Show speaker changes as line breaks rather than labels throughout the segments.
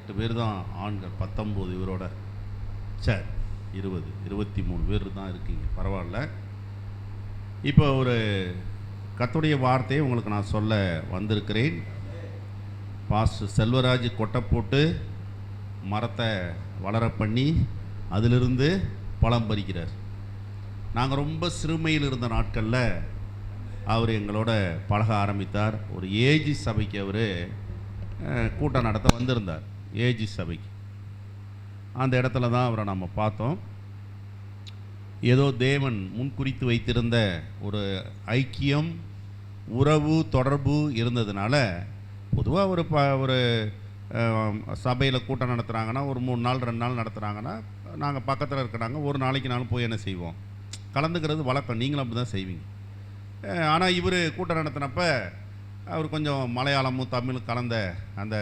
8 பேர் தான் ஆண்கள், 19 இவரோட. சரி, 20 23 பேர் தான் இருக்கீங்க, பரவாயில்ல. இப்போ ஒரு கர்த்தருடைய வார்த்தையை உங்களுக்கு நான் சொல்ல வந்திருக்கிறேன். பாஸ்டர் செல்வராஜ் கொட்டை போட்டு மரத்தை வளர பண்ணி அதிலிருந்து பழம் பறிக்கிறார். நாங்கள் ரொம்ப சிறுமையில் இருந்த நாட்களில் அவர் எங்களோட பழக ஆரம்பித்தார். ஒரு ஏஜி சபைக்கு அவர் கூட்டம் நடத்த வந்திருந்தார். ஏஜி சபைக்கு அந்த இடத்துல தான் அவரை நம்ம பார்த்தோம். ஏதோ தேவன் முன்குறித்து வைத்திருந்த ஒரு ஐக்கியம், உறவு, தொடர்பு இருந்ததுனால பொதுவாக ஒரு சபையில் கூட்டம் நடத்துகிறாங்கன்னா ஒரு 3 நாள் 2 நாள் நடத்துகிறாங்கன்னா நாங்கள் பக்கத்தில் இருக்கிறாங்க, ஒரு நாளைக்கு நாளும் போய் என்ன செய்வோம், கலந்துக்கிறது வழக்கம். நீங்களும் அப்படி தான் செய்வீங்க. ஆனால் இவர் கூட்டம் நடத்தினப்ப அவர் கொஞ்சம் மலையாளமும் தமிழும் கலந்த அந்த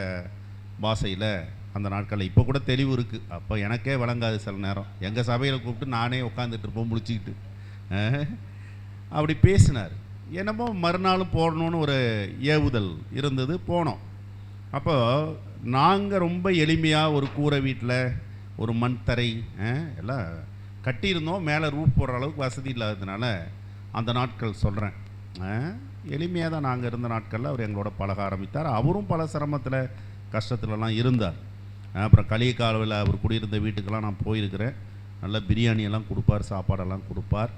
பாஷையில் அந்த நாட்களில் இப்போ கூட தெளிவு இருக்குது. அப்போ எனக்கே விளங்காது சில நேரம். எங்கள் சபையில் கூப்பிட்டு நானே உட்காந்துட்டு இருப்போம் முழிச்சிக்கிட்டு. அப்படி பேசினார். என்னமோ மறுநாளும் போடணுன்னு ஒரு ஏவுதல் இருந்தது, போனோம். அப்போ நாங்கள் ரொம்ப எளிமையாக ஒரு கூரை வீட்டில் ஒரு மண் தரை எல்லாம் கட்டியிருந்தோம். மேலே ரூட் போடுற அளவுக்கு வசதி இல்லாததுனால அந்த நாட்கள் சொல்கிறேன், எளிமையாக தான் நாங்கள் இருந்த நாட்களில் அவர் எங்களோட பழக ஆரம்பித்தார். அவரும் பல சிரமத்தில் கஷ்டத்துலலாம் இருந்தார். அப்புறம் களியக்காலவில் அவர் குடியிருந்த வீட்டுக்கெல்லாம் நான் போயிருக்கிறேன். நல்ல பிரியாணியெல்லாம் கொடுப்பார், சாப்பாடெல்லாம் கொடுப்பார்.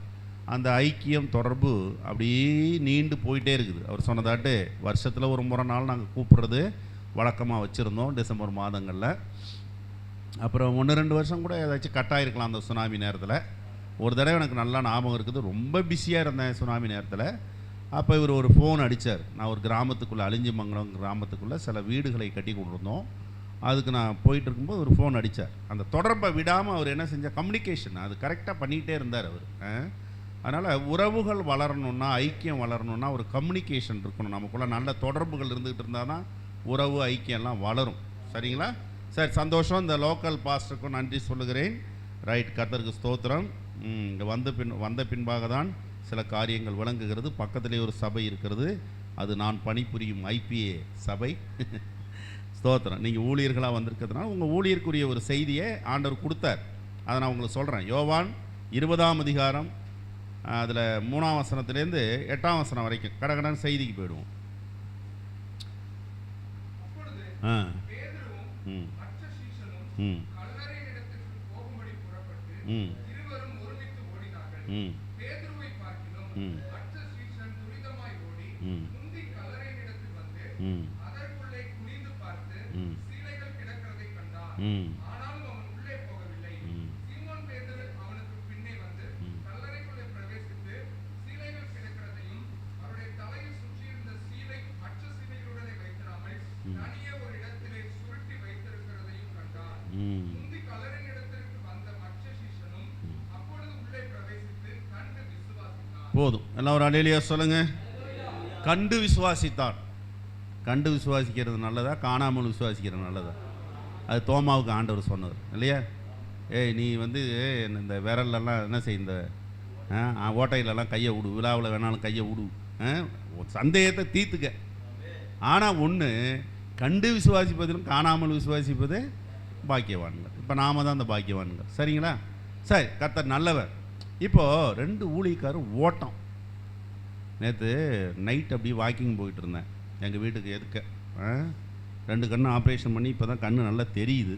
அந்த ஐக்கியம், தொடர்பு அப்படியே நீண்டு போயிட்டே இருக்குது. அவர் சொன்னதாட்டு வருஷத்தில் ஒரு முறை நாள் நாங்கள் கூப்பிட்றது வழக்கமாக வச்சுருந்தோம் டிசம்பர் மாதங்களில். அப்புறம் 1-2 வருஷம் கூட ஏதாச்சும் கட்டாயிருக்கலாம் அந்த சுனாமி நேரத்தில். ஒரு தடவை எனக்கு நல்லா ஞாபகம் இருக்குது, ரொம்ப பிஸியாக இருந்தேன் சுனாமி நேரத்தில். அப்போ இவர் ஒரு ஃபோன் அடித்தார். நான் ஒரு கிராமத்துக்குள்ளே, அழிஞ்சிமங்கலம் கிராமத்துக்குள்ளே சில வீடுகளை கட்டி கொண்டிருந்தோம். அதுக்கு நான் போயிட்டு இருக்கும்போது ஒரு ஃபோன் அடித்தார். அந்த தொடர்பை விடாமல் அவர் என்ன செஞ்சால், கம்யூனிகேஷன் அது கரெக்டாக பண்ணிகிட்டே இருந்தார் அவர். அதனால் உறவுகள் வளரணுன்னா, ஐக்கியம் வளரணுன்னா ஒரு கம்யூனிகேஷன் இருக்கணும். நமக்குள்ளே நல்ல தொடர்புகள் இருந்துக்கிட்டு இருந்தால் தான் உறவு, ஐக்கியம்லாம் வளரும். சரிங்களா? சரி, சந்தோஷம். இந்த லோக்கல் பாஸ்டருக்கும் நன்றி சொல்லுகிறேன். ரைட், கர்த்தருக்கு ஸ்தோத்திரம். இங்கே வந்த பின்பாக தான் சில காரியங்கள் விளங்குகிறது. பக்கத்திலே ஒரு சபை இருக்கிறது, அது நான் பணிபுரியும் ஐபிஏ சபை. ஸ்தோத்திரம். நீங்கள் ஊழியர்களாக வந்திருக்கிறதுனால உங்கள் ஊழியருக்குரிய ஒரு செய்தியை ஆண்டவர் கொடுத்தார். அதை நான் உங்களுக்கு சொல்கிறேன். யோவான் 20ஆம் அதிகாரம் அதில் 3ஆம் வசனத்துலேருந்து 8ஆம் வசனம் வரைக்கும் கடகடன் செய்திக்கு போயிடுவோம். போதும், எல்லாம் ஒரு அல்லேலூயா சொல்லுங்க. கண்டு விசுவாசித்தான். கண்டு விசுவாசிக்கிறது நல்லதா, காணாமல் விசுவாசிக்கிறது நல்லதா? அது தோமாவுக்கு ஆண்டவர் சொன்னது இல்லையா? நீ இந்த விரல்லலாம் என்ன செய், இந்த ஓட்டையிலலாம் கையை விடு, விழாவில் வேணாலும் கையை விடு, சந்தேகத்தை தீர்த்துக்க. ஆனால் ஒன்று, கண்டு விசுவாசிப்பதிலும் காணாமல் விசுவாசிப்பது பாக்கியவான்கள். இப்போ நாம தான் அந்த பாக்கியவான்கள். சரிங்களா? சரி, கர்த்தர் நல்லவர். இப்போது 2 ஊழியக்காரும் ஓட்டம். நேற்று நைட் அப்படியே வாக்கிங் போயிட்டு இருந்தேன் எங்கள் வீட்டுக்கு எதுக்க. 2 கண்ணு ஆப்ரேஷன் பண்ணி இப்போ தான் கண்ணு நல்லா தெரியுது.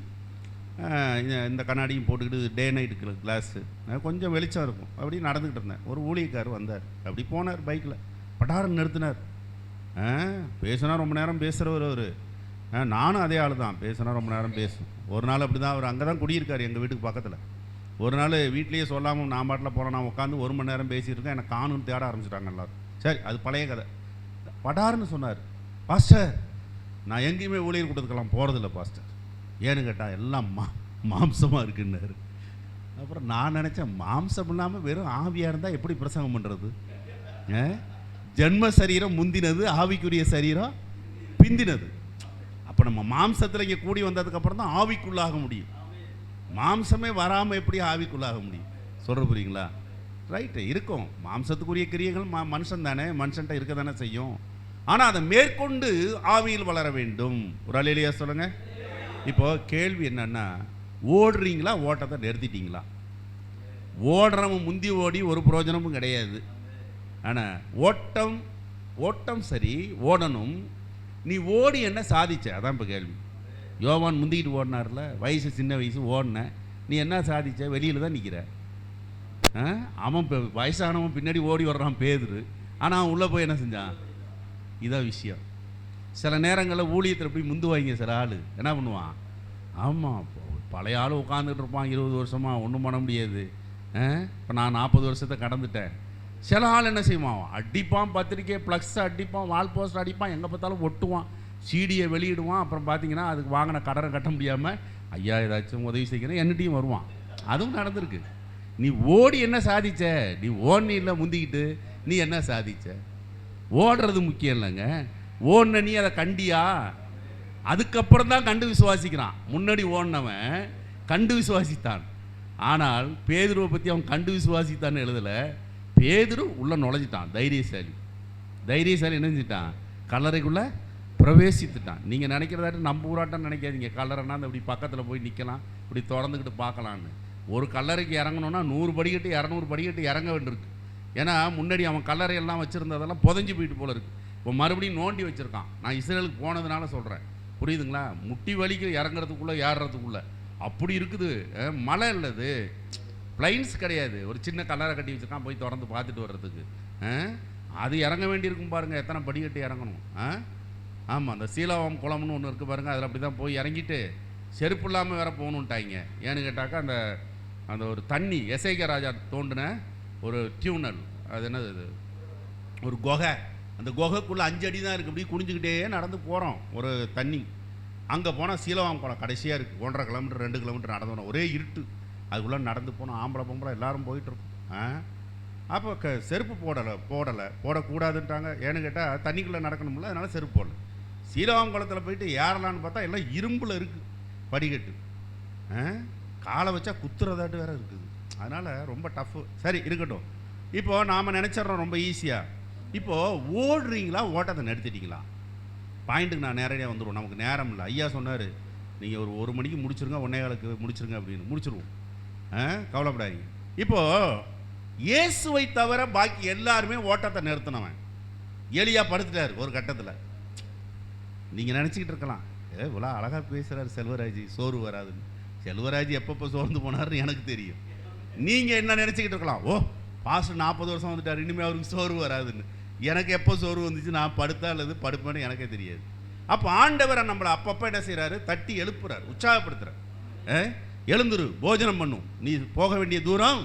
இந்த கண்ணாடியும் போட்டுக்கிட்டு டே நைட்டு கிளாஸு கொஞ்சம் வெளிச்சம் இருக்கும். அப்படி நடந்துக்கிட்டு இருந்தேன். ஒரு ஊழியக்கார் வந்தார். அப்படி போனார் பைக்கில், பட்டாரம் நிறுத்தினார். பேசுனா ரொம்ப நேரம் பேசுகிறவர் அவர். நானும் அதே ஆள் தான், பேசுனா ரொம்ப நேரம் பேசும். ஒரு நாள் அப்படி தான், அவர் அங்கே தான் குடியிருக்கார் எங்கள் வீட்டுக்கு பக்கத்தில். ஒரு நாள் வீட்லேயே சொல்லாமல் நான் பாட்டில் போகிறேன், நான் உட்காந்து 1 மணி நேரம் பேசியிருக்கேன். எனக்கு காணுன்னு தேட ஆரம்பிச்சிட்டாங்க எல்லோரும். சரி, அது பழைய கதை. படாருன்னு சொன்னார், பாஸ்டர் நான் எங்கேயுமே ஊழியர் கூட்டத்துக்கெல்லாம் போகிறதில்ல பாஸ்டர். ஏன்னு கேட்டால் எல்லாம் மாம்சமாக இருக்குன்னாரு. அப்புறம் நான் நினச்சேன், மாம்சம் இல்லாமல் வெறும் ஆவியாக இருந்தால் எப்படி பிரசங்கம் பண்ணுறது? ஜென்ம சரீரம் முந்தினது, ஆவிக்குரிய சரீரம் பிந்தினது. அப்போ நம்ம மாம்சத்தில் இங்கே கூடி வந்ததுக்கப்புறம் தான் ஆவிக்குள்ளாக முடியும். மாம்சமே வராமல் எப்படி ஆவிக்குள்ளாக முடியும்? சொல்கிற புரியுங்களா? ரைட்டு, இருக்கும் மாம்சத்துக்குரிய கிரியைகள் மனுஷன் தானே, மனுஷன்ட்ட இருக்க தானே செய்யும். ஆனால் அதை மேற்கொண்டு ஆவியில் வளர வேண்டும். ஒரு அல்லேலூயா சொல்லுங்க. இப்போ கேள்வி என்னன்னா, ஓடுறீங்களா ஓட்டத்தை நிறுத்திட்டீங்களா? ஓடுறவன் முந்தி ஓடி ஒரு பிரயோஜனமும் கிடையாது. ஆனால் ஓட்டம் சரி, ஓடணும். நீ ஓடி என்ன சாதிச்ச? அதான் இப்போ கேள்வி. யோவான் முந்திக்கிட்டு ஓடினார்ல, வயசு சின்ன வயசு ஓடின, நீ என்ன சாதிச்ச? வெளியில் தான் நிற்கிற. அவன் வயசானவன் பின்னாடி ஓடி வர்றான் பேதுரு, ஆனால் அவன் உள்ளே போய் என்ன செஞ்சான்? இதான் விஷயம். சில நேரங்களில் ஊழியத்தில் போய் முந்துவாங்க சில ஆள். என்ன பண்ணுவான்? ஆமாம், பழைய ஆள் உட்காந்துட்டு இருப்பான் 20 வருஷமாக, ஒன்றும் பண்ண முடியாது. இப்போ நான் 40 வருஷத்தை கடந்துட்டேன். சில ஆள் என்ன செய்வான்? அடிப்பான், பத்திரிக்கை ப்ளக்ஸ் அடிப்பான், வால் போஸ்ட் அடிப்பான், எங்கே பார்த்தாலும் ஒட்டுவான், சீடியை வெளியிடுவான். அப்புறம் பார்த்தீங்கன்னா அதுக்கு வாங்கின கடனை கட்ட முடியாமல், ஐயா ஏதாச்சும் உதவி செய்யணும் என்னட்டையும் வருவான். அதுவும் நடந்திருக்கு. நீ ஓடி என்ன சாதிச்ச? நீ ஓடனி இல்லை முந்திக்கிட்டு, நீ என்ன சாதிச்ச? ஓடுறது முக்கியம் இல்லைங்க. ஓடின நீ அதை கண்டியா? அதுக்கப்புறம் தான் கண்டு விசுவாசிக்கிறான். முன்னாடி ஓடினவன் கண்டு விசுவாசித்தான். ஆனால் பேதுருவை பற்றி அவன் கண்டு விசுவாசித்தான்னு எழுதலை. பேதுரு உள்ளே நுழைஞ்சிட்டான். தைரியசாலி என்ன செஞ்சிட்டான்? கல்லறைக்குள்ளே பிரவேசித்துட்டான். நீங்கள் நினைக்கிறதாட்டு நம்ம ஊராட்டம் நினைக்காதீங்க. கல்லறைனா அந்த இப்படி பக்கத்தில் போய் நிற்கலாம், இப்படி திறந்துக்கிட்டு பார்க்கலான்னு. ஒரு கல்லறைக்கு இறங்கணுன்னா 100 படிக்கட்டு 200 படிக்கட்டு இறங்க வேண்டியிருக்கு. ஏன்னா முன்னாடி அவன் கல்லறையெல்லாம் வச்சுருந்ததெல்லாம் புதஞ்சு போயிட்டு போல இருக்குது. இப்போ மறுபடியும் நோண்டி வச்சுருக்கான். நான் இஸ்ரேலுக்கு போனதுனால சொல்கிறேன், புரியுதுங்களா? முட்டி வலிக்கு இறங்குறதுக்குள்ளே ஏறுறதுக்குள்ளே அப்படி இருக்குது. மலை இல்லது, பிளைன்ஸ் கிடையாது. ஒரு சின்ன கல்லறை கட்டி வச்சுருக்கான், போய் திறந்து பார்த்துட்டு வர்றதுக்கு. அது இறங்க வேண்டியிருக்கும் பாருங்கள், எத்தனை படிக்கட்டு இறங்கணும். ஆமாம், அந்த சீலாவம் குளம்னு ஒன்று இருக்குது பாருங்கள், அதில் அப்படி தான் போய் இறங்கிட்டு செருப்பு இல்லாமல் வேற போகணுன்ட்டாங்க. ஏன்னு கேட்டாக்கா அந்த அந்த ஒரு தண்ணி எஸ்ஐகே ராஜா தோண்டின ஒரு டியூனல், அது என்னது, அது ஒரு குகை. அந்த குகைக்குள்ளே 5 அடி தான் இருக்குது. இப்படி குனிஞ்சிக்கிட்டே நடந்து போகிறோம் ஒரு தண்ணி. அங்கே போனால் சீலவாம் குளம் கடைசியாக இருக்குது. 1.5 கிலோமீட்டர் 2 கிலோமீட்டர் நடந்து போனோம். ஒரே இருட்டு. அதுக்குள்ளே நடந்து போனோம். ஆம்பளை பொம்பளை எல்லோரும் போயிட்டுருக்கோம். அப்போ செருப்பு போடக்கூடாதுன்ட்டாங்க. ஏன்னு கேட்டால் தண்ணிக்குள்ளே நடக்கணும்ல, அதனால் செருப்பு போடல. சீலவாம் குளத்தில் போயிட்டு ஏறலான்னு பார்த்தா எல்லாம் இரும்பில் இருக்குது படிக்கட்டு. காலை வச்சா குத்துறதாட்டு வேறு இருக்குது. அதனால் ரொம்ப டஃப்பு. சரி இருக்கட்டும். இப்போது நாம் நினச்சிட்றோம் ரொம்ப ஈஸியாக. இப்போது ஓடுறீங்களா ஓட்டத்தை நிறுத்திட்டீங்களா? பாயிண்ட்டுக்கு நான் நேரடியாக வந்துடுவோம். நமக்கு நேரம் இல்லை. ஐயா சொன்னார், நீங்கள் ஒரு 1 மணிக்கு முடிச்சுருங்க, 1:15 முடிச்சுருங்க அப்படின்னு. முடிச்சுருவோம், கவலைப்படாதீங்க. இப்போது இயேசுவை தவிர பாக்கி எல்லாருமே ஓட்டத்தை நிறுத்தினவன். எலியா படுத்துட்டார் ஒரு கட்டத்தில். நீங்கள் நினச்சிக்கிட்டு இருக்கலாம், இவ்வளோ அழகாக பேசுகிறார் செல்வராஜ், சோறு வராதுன்னு. செல்வராஜ் எப்பப்போ சோர்ந்து போனார்னு எனக்கு தெரியும். நீங்கள் என்ன நினச்சிக்கிட்டு இருக்கலாம், ஓ பாஸ்டர் 40 வருஷம் வந்துட்டார், இனிமேல் அவருக்கு சோறு வராதுன்னு. எனக்கு எப்போ சோறு வந்துச்சு, நான் படுத்தா அல்லது படுப்பேன்னு எனக்கே தெரியாது. அப்போ ஆண்டவரை நம்மளை அப்பப்போ என்ன செய்கிறாரு? தட்டி எழுப்புறார், உற்சாகப்படுத்துகிறார். எழுந்துரு, போஜனம் பண்ணும், நீ போக வேண்டிய தூரம்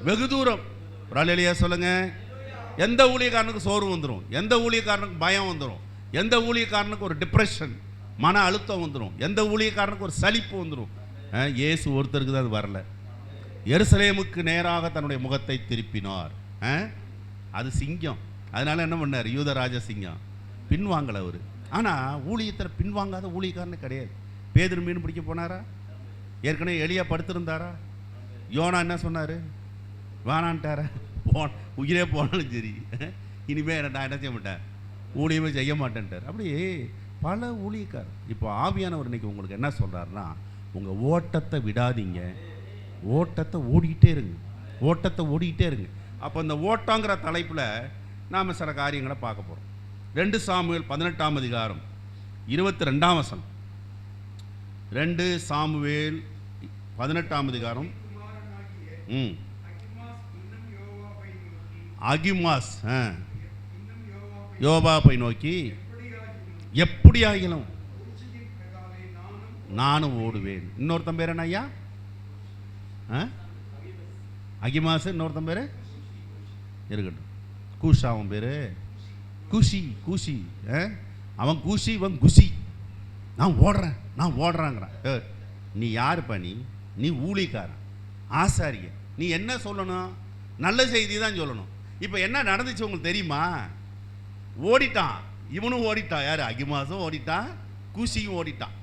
வெகு தூரம். ஒரு அல்லேலூயா சொல்லுங்க. எந்த ஊழியக்காரனுக்கு சோறு வந்துடும், எந்த ஊழியக்காரனுக்கு பயம் வந்துடும், எந்த ஊழியக்காரனுக்கு ஒரு டிப்ரெஷன் மன அழுத்தம் வந்துடும், எந்த ஊழியக்காரனுக்கு ஒரு சலிப்பு வந்துடும். இயேசு ஒருத்தருக்கு தான் அது வரல. எருசலேமுக்கு நேராக தன்னுடைய முகத்தை திருப்பினார். அது சிங்கம். அதனால என்ன பண்ணார்? யூதராஜ சிங்கம். பின்வாங்கலை அவர். ஆனால் ஊழியத்தில் பின்வாங்காத ஊழியக்காரனு கிடையாது. பேதுரு மீன் பிடிக்க போனாரா? ஏற்கனவே எலியா படுத்திருந்தாரா? யோனா என்ன சொன்னார்? வேணான்ட்டாரா? உயிரே போனாலும் சரி, இனிமேல் நான் என்ன செய்ய மாட்டேன், ஊழியமே செய்ய மாட்டேன்ட்டார். அப்படி பல ஊழியக்காரர். இப்போ ஆவியானவர் இன்னைக்கு உங்களுக்கு என்ன சொல்கிறாருன்னா, உங்கள் ஓட்டத்தை விடாதீங்க, ஓட்டத்தை ஓடிக்கிட்டே இருங்க, ஓட்டத்தை ஓடிக்கிட்டே இருங்க. அப்போ இந்த ஓட்டங்கிற தலைப்பில் நாம் சில காரியங்களை பார்க்க போகிறோம். 2 சாமுவேல் 18ஆம் அதிகாரம் 22ஆம் வசனம். 2 சாமுவேல் 18ஆம் அதிகாரம். அகிமாஸ் யோவாபை நோக்கி, எப்படி ஆகிலும் நானும் ஓடுவேன். இன்னொருத்தன் பேர் என்ன ஐயா? அகிமாஸ். இன்னொருத்தன் பேர் இருக்கட்டும், கூஷா. அவன் பேர் கூஷி. அவன் கூஷி, இவன் குஷி. நான் ஓடுறேங்கிறான். நீ யாருப்பா? நீ ஊழியக்காரன், ஆசாரிய. நீ என்ன சொல்லணும்? நல்ல செய்தி தான் சொல்லணும். இப்போ என்ன நடந்துச்சு உங்களுக்கு தெரியுமா? ஓடிட்டான், இவனும் ஓடிட்டான். யார்? அகிமாசும் ஓடிட்டான், கூஷியும் ஓடிட்டான்.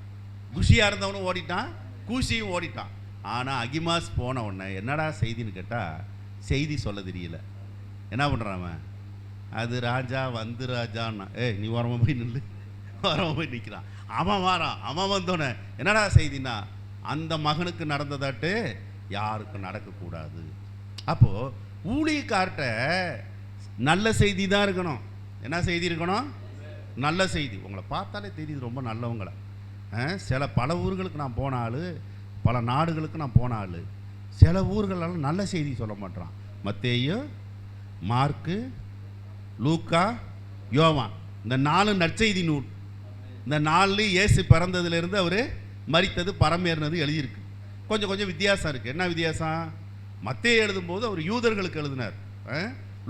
குஷியாக இருந்தவனும் ஓடிட்டான், கூஷியும் ஓடிட்டான். ஆனால் அகிமாஸ் போன உடனே என்னடா செய்தின்னு கேட்டால், செய்தி சொல்ல தெரியல. என்ன பண்ணுறான் அவன்? அது ராஜா வந்து ராஜான்னா, நீ ஓரமாக போய் நில்லு, வரவன் போய் நிற்கிறான். அவன் வாரான். அவன் வந்தோடனே என்னடா செய்தின்னா, அந்த மகனுக்கு நடந்ததாட்டு யாருக்கும் நடக்கக்கூடாது. அப்போது ஊழியக்கார்ட்ட நல்ல செய்தி தான் இருக்கணும். என்ன செய்தி இருக்கணும்? நல்ல செய்தி. உங்களை பார்த்தாலே தெரியுது ரொம்ப நல்லவங்களை. பல ஊர்களுக்கு நான் போன ஆள், பல நாடுகளுக்கு நான் போன ஆள். சில ஊர்களெல்லாம் நல்ல செய்தி சொல்ல மாட்டான். மத்தேயு, மார்க்கு, லூக்கா, யோவான், இந்த 4 நற்செய்தி நூல். இந்த 4 இயேசு பிறந்ததுலேருந்து அவர் மரித்தது பரமேறினது எழுதியிருக்கு. கொஞ்சம் கொஞ்சம் வித்தியாசம் இருக்குது. என்ன வித்தியாசம்? மத்தேயு எழுதும்போது அவர் யூதர்களுக்கு எழுதினார்,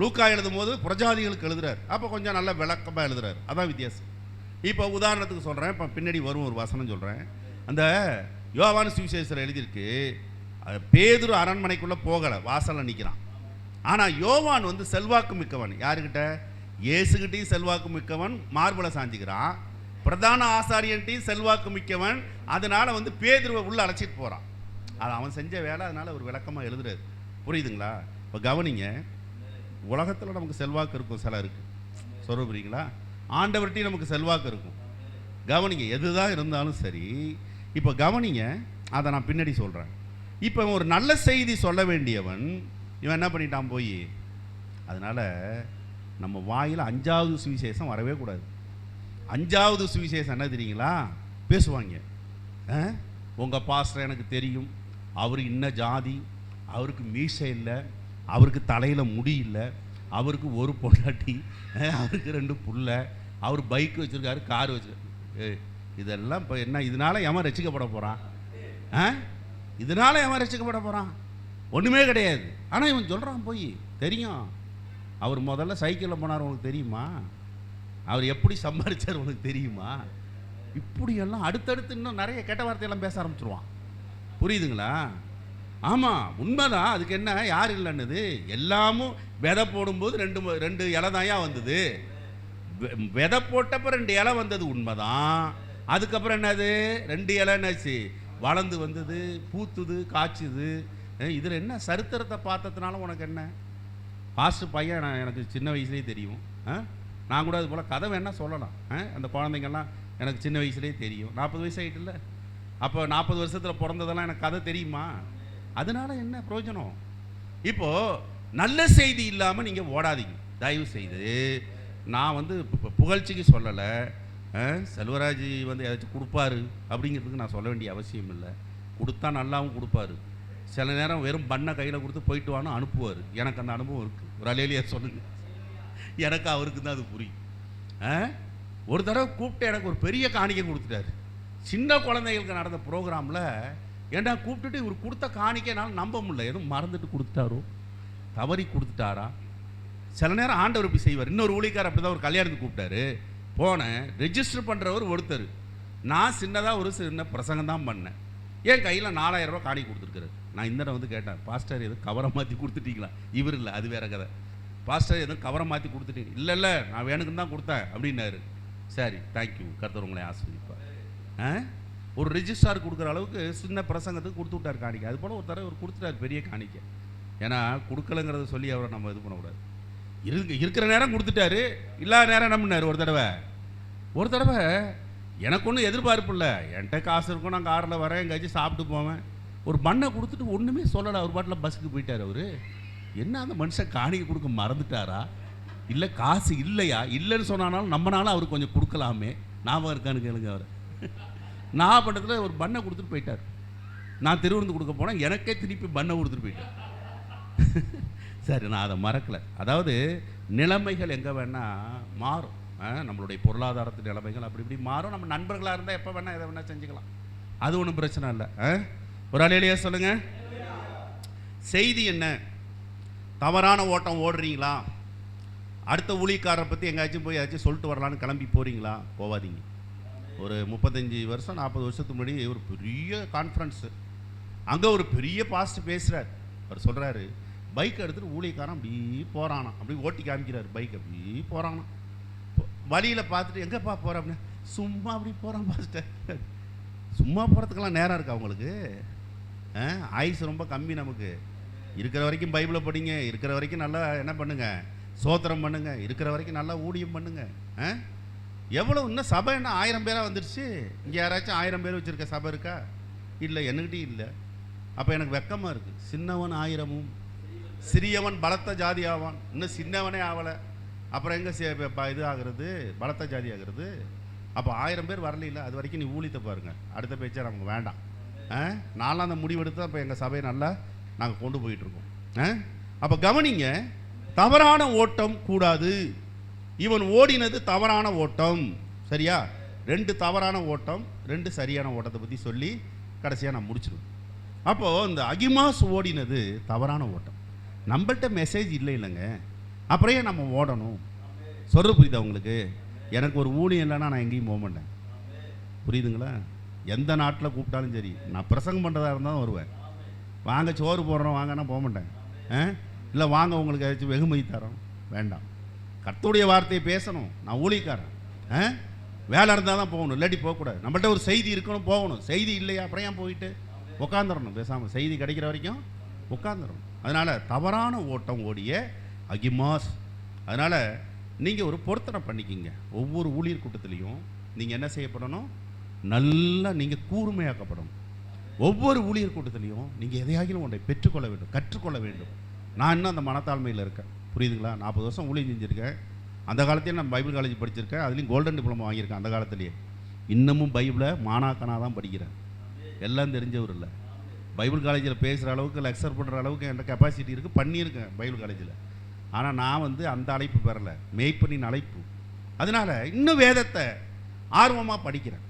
லூக்கா எழுதும்போது புறஜாதிகளுக்கு எழுதுறார். அப்போ கொஞ்சம் நல்ல விளக்கமாக எழுதுறாரு. அதான் வித்தியாசம். இப்போ உதாரணத்துக்கு சொல்கிறேன், இப்போ பின்னாடி வரும் ஒரு வசனம் சொல்கிறேன். அந்த யோவான் சுவிசேஷர் எழுதியிருக்கு, பேதுரு அரண்மனைக்குள்ளே போகலை, வாசலில் நிற்கிறான். ஆனால் யோவான் வந்து செல்வாக்கு மிக்கவன். யாருக்கிட்ட? இயேசுகிட்டையும் செல்வாக்கு மிக்கவன், மார்பலை சாஞ்சிக்கிறான். பிரதான ஆசாரியன்ட்டையும் செல்வாக்கு மிக்கவன். அதனால் வந்து பேதுருவை உள்ளே அழைச்சிட்டு போகிறான். அது அவன் செஞ்ச வேலை. அதனால் ஒரு விளக்கமாக எழுதுறாரு. புரியுதுங்களா? இப்போ கவனிங்க, உலகத்தில் நமக்கு செல்வாக்கு இருக்கும், சில இருக்குது, சொல்ல புரியுங்களா? ஆண்டவர்கிட்டையும் நமக்கு செல்வாக்கு இருக்கும். கவனிங்க, எதுதான் இருந்தாலும் சரி. இப்போ கவனிங்க, அதை நான் பின்னாடி சொல்கிறேன். இப்போ ஒரு நல்ல செய்தி சொல்ல வேண்டியவன் இவன் என்ன பண்ணிட்டான் போய். அதனால் நம்ம வாயில் 5வது சுவிசேஷம் வரவே கூடாது. 5வது சுவிசேஷம் என்ன தெரியுங்களா? பேசுவாங்க, உங்கள் பாஸ்டர் எனக்கு தெரியும், அவர் இன்ன ஜாதி, அவருக்கு மீசை இல்லை, அவருக்கு தலையில் முடி இல்லை, அவருக்கு ஒரு பொண்டாட்டி, அவருக்கு 2 புள்ள, அவர் பைக் வச்சுருக்காரு, கார் வச்சுருக்காரு. இதெல்லாம் இப்போ என்ன? இதனால் எவன் ரசிக்கப்பட போகிறான்? இதனால் எவன் ரசிக்கப்பட போகிறான்? ஒன்றுமே கிடையாது. ஆனால் இவன் சொல்கிறான் போய். தெரியும், அவர் முதல்ல சைக்கிளில் போனார், உனக்கு தெரியுமா? அவர் எப்படி சம்பாதிச்சார் உனக்கு தெரியுமா? இப்படியெல்லாம் அடுத்தடுத்து இன்னும் நிறைய கெட்ட வார்த்தையெல்லாம் பேச ஆரம்பிச்சிருவான். புரியுதுங்களா? ஆமாம், உண்மைதான். அதுக்கு என்ன, யார் இல்லைன்னுது? எல்லாமும் விதை போடும்போது 2 இலை தாயா வந்தது. விதை போட்டப்போ 2 இலை வந்தது, உண்மைதான். அதுக்கப்புறம் என்னது? 2 இலை என்னாச்சு? வளர்ந்து வந்தது, பூத்துது, காய்ச்சுது. இதில் என்ன சரித்திரத்தை பார்த்ததுனால உனக்கு என்ன? பாஸ்ட் பையன் எனக்கு சின்ன வயசுலேயே தெரியும். நான் கூட அது போல் கதை வேணால் சொல்லலாம். அந்த குழந்தைங்கள்லாம் எனக்கு சின்ன வயசுலேயே தெரியும். 40 வயசு ஆகிட்டுல, அப்போ 40 வருஷத்தில் பிறந்ததெல்லாம் எனக்கு கதை தெரியுமா? அதனால என்ன பிரயோஜனம்? இப்போது நல்ல செய்தி இல்லாமல் நீங்கள் ஓடாதீங்க தயவு செய்து. நான் வந்து புகழ்ச்சிக்கு சொல்லலை. செல்வராஜ் வந்து ஏதாச்சும் கொடுப்பாரு அப்படிங்கிறதுக்கு நான் சொல்ல வேண்டிய அவசியம் இல்லை. கொடுத்தா நல்லாவும் கொடுப்பாரு. சில நேரம் வெறும் பண்ணை கையில் கொடுத்து போயிட்டு வான்னு அனுப்புவார். எனக்கு அந்த அனுபவம் இருக்குது. ஒரு அலையிலேயே சொல்லுங்கள், எனக்கு அவருக்கு தான் அது புரியும். ஒரு தடவை கூப்பிட்டு எனக்கு ஒரு பெரிய காணிக்கை கொடுத்துட்டாரு. சின்ன குழந்தைகளுக்கு நடந்த ப்ரோக்ராமில் ஏன்டா கூப்பிட்டுட்டு இவர் கொடுத்த காணிக்கைனால நம்ப முடியல. எதுவும் மறந்துட்டு கொடுத்துட்டாரோ, தவறி கொடுத்துட்டாரா? சில நேரம் ஆண்டவர் இப்படி செய்வார். இன்னொரு ஊழியக்காரர் அப்படி தான் ஒரு கல்யாணத்துக்கு கூப்பிட்டாரு. போனேன், ரெஜிஸ்டர் பண்ணுறவர் ஒருத்தர். நான் சின்னதாக ஒரு சின்ன பிரசங்கம் தான் பண்ணேன். என் கையில் 4000 ரூபா காணிக்கை கொடுத்துருக்காரு. நான் இந்த வந்து கேட்டேன், பாஸ்டர் எதுவும் கவரை மாற்றி கொடுத்துட்டீங்களா? இவர் இல்லை, அது வேற கதை. பாஸ்டர் எதுவும் கவரை மாற்றி கொடுத்துட்டீங்க? இல்லை இல்லை, நான் வேணுக்குன்னு தான் கொடுத்தேன் அப்படின்னாரு. சரி, தேங்க்யூ, கர்த்தர் உங்களை ஆசீர்வதிப்பார். ஒரு ரெஜிஸ்டார் கொடுக்குற அளவுக்கு சின்ன பிரசங்கத்துக்கு கொடுத்து விட்டார் காணிக்கை. அது போல் ஒரு தடவை ஒரு கொடுத்துட்டார் பெரிய காணிக்கை. ஏன்னா கொடுக்கலங்கிறத சொல்லி அவரை நம்ம இது பண்ணக்கூடாது. இருக்கிற நேரம் கொடுத்துட்டாரு, இல்லாத நேரம் என்ன பண்ணார்? ஒரு தடவை எனக்கு ஒன்றும் எதிர்பார்ப்பு இல்லை. என்கிட்ட காசு இருக்கும், நான் காரில் வரேன், எங்கேயாச்சும் சாப்பிட்டு போவேன். ஒரு பண்ணை கொடுத்துட்டு ஒன்றுமே சொல்லலை. அவர் பாட்டில் பஸ்ஸுக்கு போயிட்டார். அவர் என்ன, அந்த மனுஷன் காணிக்கை கொடுக்க மறந்துட்டாரா, இல்லை காசு இல்லையா? இல்லைன்னு சொன்னாலும் நம்மனாலும் அவருக்கு கொஞ்சம் கொடுக்கலாமே, ஞாபகம் இருக்கான்னு கேளுங்க. அவர் நான் பண்ணத்தில் ஒரு பண்ணை கொடுத்துட்டு போயிட்டார். நான் திருவிருந்து கொடுக்க போனேன், எனக்கே திருப்பி பண்ணை கொடுத்துட்டு போயிட்டார். சரி, நான் அதை மறக்கலை. அதாவது நிலைமைகள் எங்கே வேணால் மாறும். நம்மளுடைய பொருளாதாரத்து நிலைமைகள் அப்படி இப்படி மாறும். நம்ம நண்பர்களாக இருந்தால் எப்போ வேணால் எதை வேணால் செஞ்சுக்கலாம். அது ஒன்றும் பிரச்சனை இல்லை. ஒரு அலையிலேயே சொல்லுங்கள். செய்தி என்ன? தவறான ஓட்டம் ஓடுறீங்களா? அடுத்த ஊழியக்காரரை பற்றி எங்கேயாச்சும் போய் ஏதாச்சும் சொல்லிட்டு வரலான்னு கிளம்பி போகிறீங்களா? போகாதீங்க. ஒரு 35 வருஷம் 40 வருஷத்துக்கு முன்னாடி ஒரு பெரிய கான்ஃபரன்ஸு, அங்கே ஒரு பெரிய பாஸ்ட் பேசுகிறார். அவர் சொல்கிறாரு, பைக் எடுத்துகிட்டு ஊழியக்காரன் அப்படி போகிறானா, அப்படி ஓட்டி காமிக்கிறார். பைக் அப்படி போகிறானா, வழியில் பார்த்துட்டு எங்கேப்பா போகிற அப்படின்னா, சும்மா அப்படி போகிறான் பாஸ்டர். சும்மா போகிறதுக்கெல்லாம் நேரம் இருக்குது அவங்களுக்கு. ஆயுசு ரொம்ப கம்மி நமக்கு. இருக்கிற வரைக்கும் பைபிளை படிங்க, இருக்கிற வரைக்கும் நல்லா என்ன பண்ணுங்கள், சோத்திரம் பண்ணுங்கள், இருக்கிற வரைக்கும் நல்லா ஊழியம் பண்ணுங்கள். எவ்வளோ இன்னும் சபை என்ன 1000 பேராக வந்துடுச்சு. இங்கே யாராச்சும் 1000 பேர் வச்சுருக்க சபை இருக்கா? இல்லை, என்னகிட்டையும் இல்லை. அப்போ எனக்கு வெக்கமாக இருக்குது. சின்னவன் 1000மும் சிறியவன் பலத்த ஜாதி ஆவான். இன்னும் சின்னவனே ஆகலை, அப்புறம் எங்கே இது ஆகிறது, பலத்த ஜாதி ஆகிறது? அப்போ 1000 பேர் வரல. அது வரைக்கும் நீ ஊழியத்தை பாருங்கள். அடுத்த பேச்சா நமக்கு வேண்டாம். நான்லாம் அந்த முடிவெடுத்து அப்போ எங்கள் சபையை நல்லா நாங்கள் கொண்டு போயிட்டுருக்கோம். அப்போ கவனிங்க, தவறான ஓட்டம் கூடாது. இவன் ஓடினது தவறான ஓட்டம். சரியா? 2 தவறான ஓட்டம், 2 சரியான ஓட்டத்தை பற்றி சொல்லி கடைசியாக நான் முடிச்சிடுவேன். அப்போது இந்த அகிமாஸ் ஓடினது தவறான ஓட்டம். நம்மள்கிட்ட மெசேஜ் இல்லைங்க, அப்புறம் ஏன் நம்ம ஓடணும்? சொல்ல புரியுதா உங்களுக்கு? எனக்கு ஒரு ஊழியம் இல்லைன்னா நான் எங்கேயும் போக மாட்டேன். புரியுதுங்களா? எந்த நாட்டில் கூப்பிட்டாலும் சரி, நான் பிரசங்கம் பண்ணுறதா இருந்தாலும் வருவேன். வாங்க சோறு போடுறோம் வாங்கன்னா போக மாட்டேன். இல்லை வாங்க உங்களுக்கு ஏதாச்சும் வெகுமதி தரோம், வேண்டாம். கர்த்தருடைய வார்த்தையை பேசணும். நான் ஊழியக்காரன், வேலை இருந்தால் தான் போகணும், இல்லாட்டி போகக்கூடாது. நம்மள்ட்ட ஒரு செய்தி இருக்கணும், போகணும். செய்தி இல்லையா, அப்புறம் ஏன் போயிட்டு உட்காந்துடணும்? பேசாமல் செய்தி கிடைக்கிற வரைக்கும் உட்காந்துடணும். அதனால் தவறான ஓட்டம் ஓடிய அகிமாஸ். அதனால் நீங்கள் ஒரு பொருத்தனை பண்ணிக்கிங்க. ஒவ்வொரு ஊழியர் கூட்டத்திலையும் நீங்கள் என்ன செய்யப்படணும்? நல்லா நீங்கள் கூர்மையாக்கப்படணும். ஒவ்வொரு ஊழியர் கூட்டத்திலையும் நீங்கள் எதையாகிலும் ஒன்றை பெற்றுக்கொள்ள வேண்டும், கற்றுக்கொள்ள வேண்டும். நான் இன்னும் அந்த மனத்தாழ்மையில் இருக்கேன். புரியுதுங்களா? 40 வருஷம் ஊழியம் செஞ்சுருக்கேன். அந்த காலத்திலே நான் பைபிள் காலேஜ் படிச்சிருக்கேன். அதுலேயும் கோல்டன் டிப்ளமோ வாங்கியிருக்கேன். அந்த காலத்திலேயே இன்னமும் பைபிளை மாணாக்கனாக தான் படிக்கிறேன். எல்லாம் தெரிஞ்சவர் இல்லை. பைபிள் காலேஜில் பேசுகிற அளவுக்கு, லெக்சர் பண்ணுற அளவுக்கு என்கிட்ட கெப்பாசிட்டி இருக்குது, பண்ணியிருக்கேன் பைபிள் காலேஜில். ஆனால் நான் அந்த அழைப்பு பெறலை, மேய்ப்பனின் அழைப்பு. அதனால் இன்னும் வேதத்தை ஆர்வமாக படிக்கிறேன்.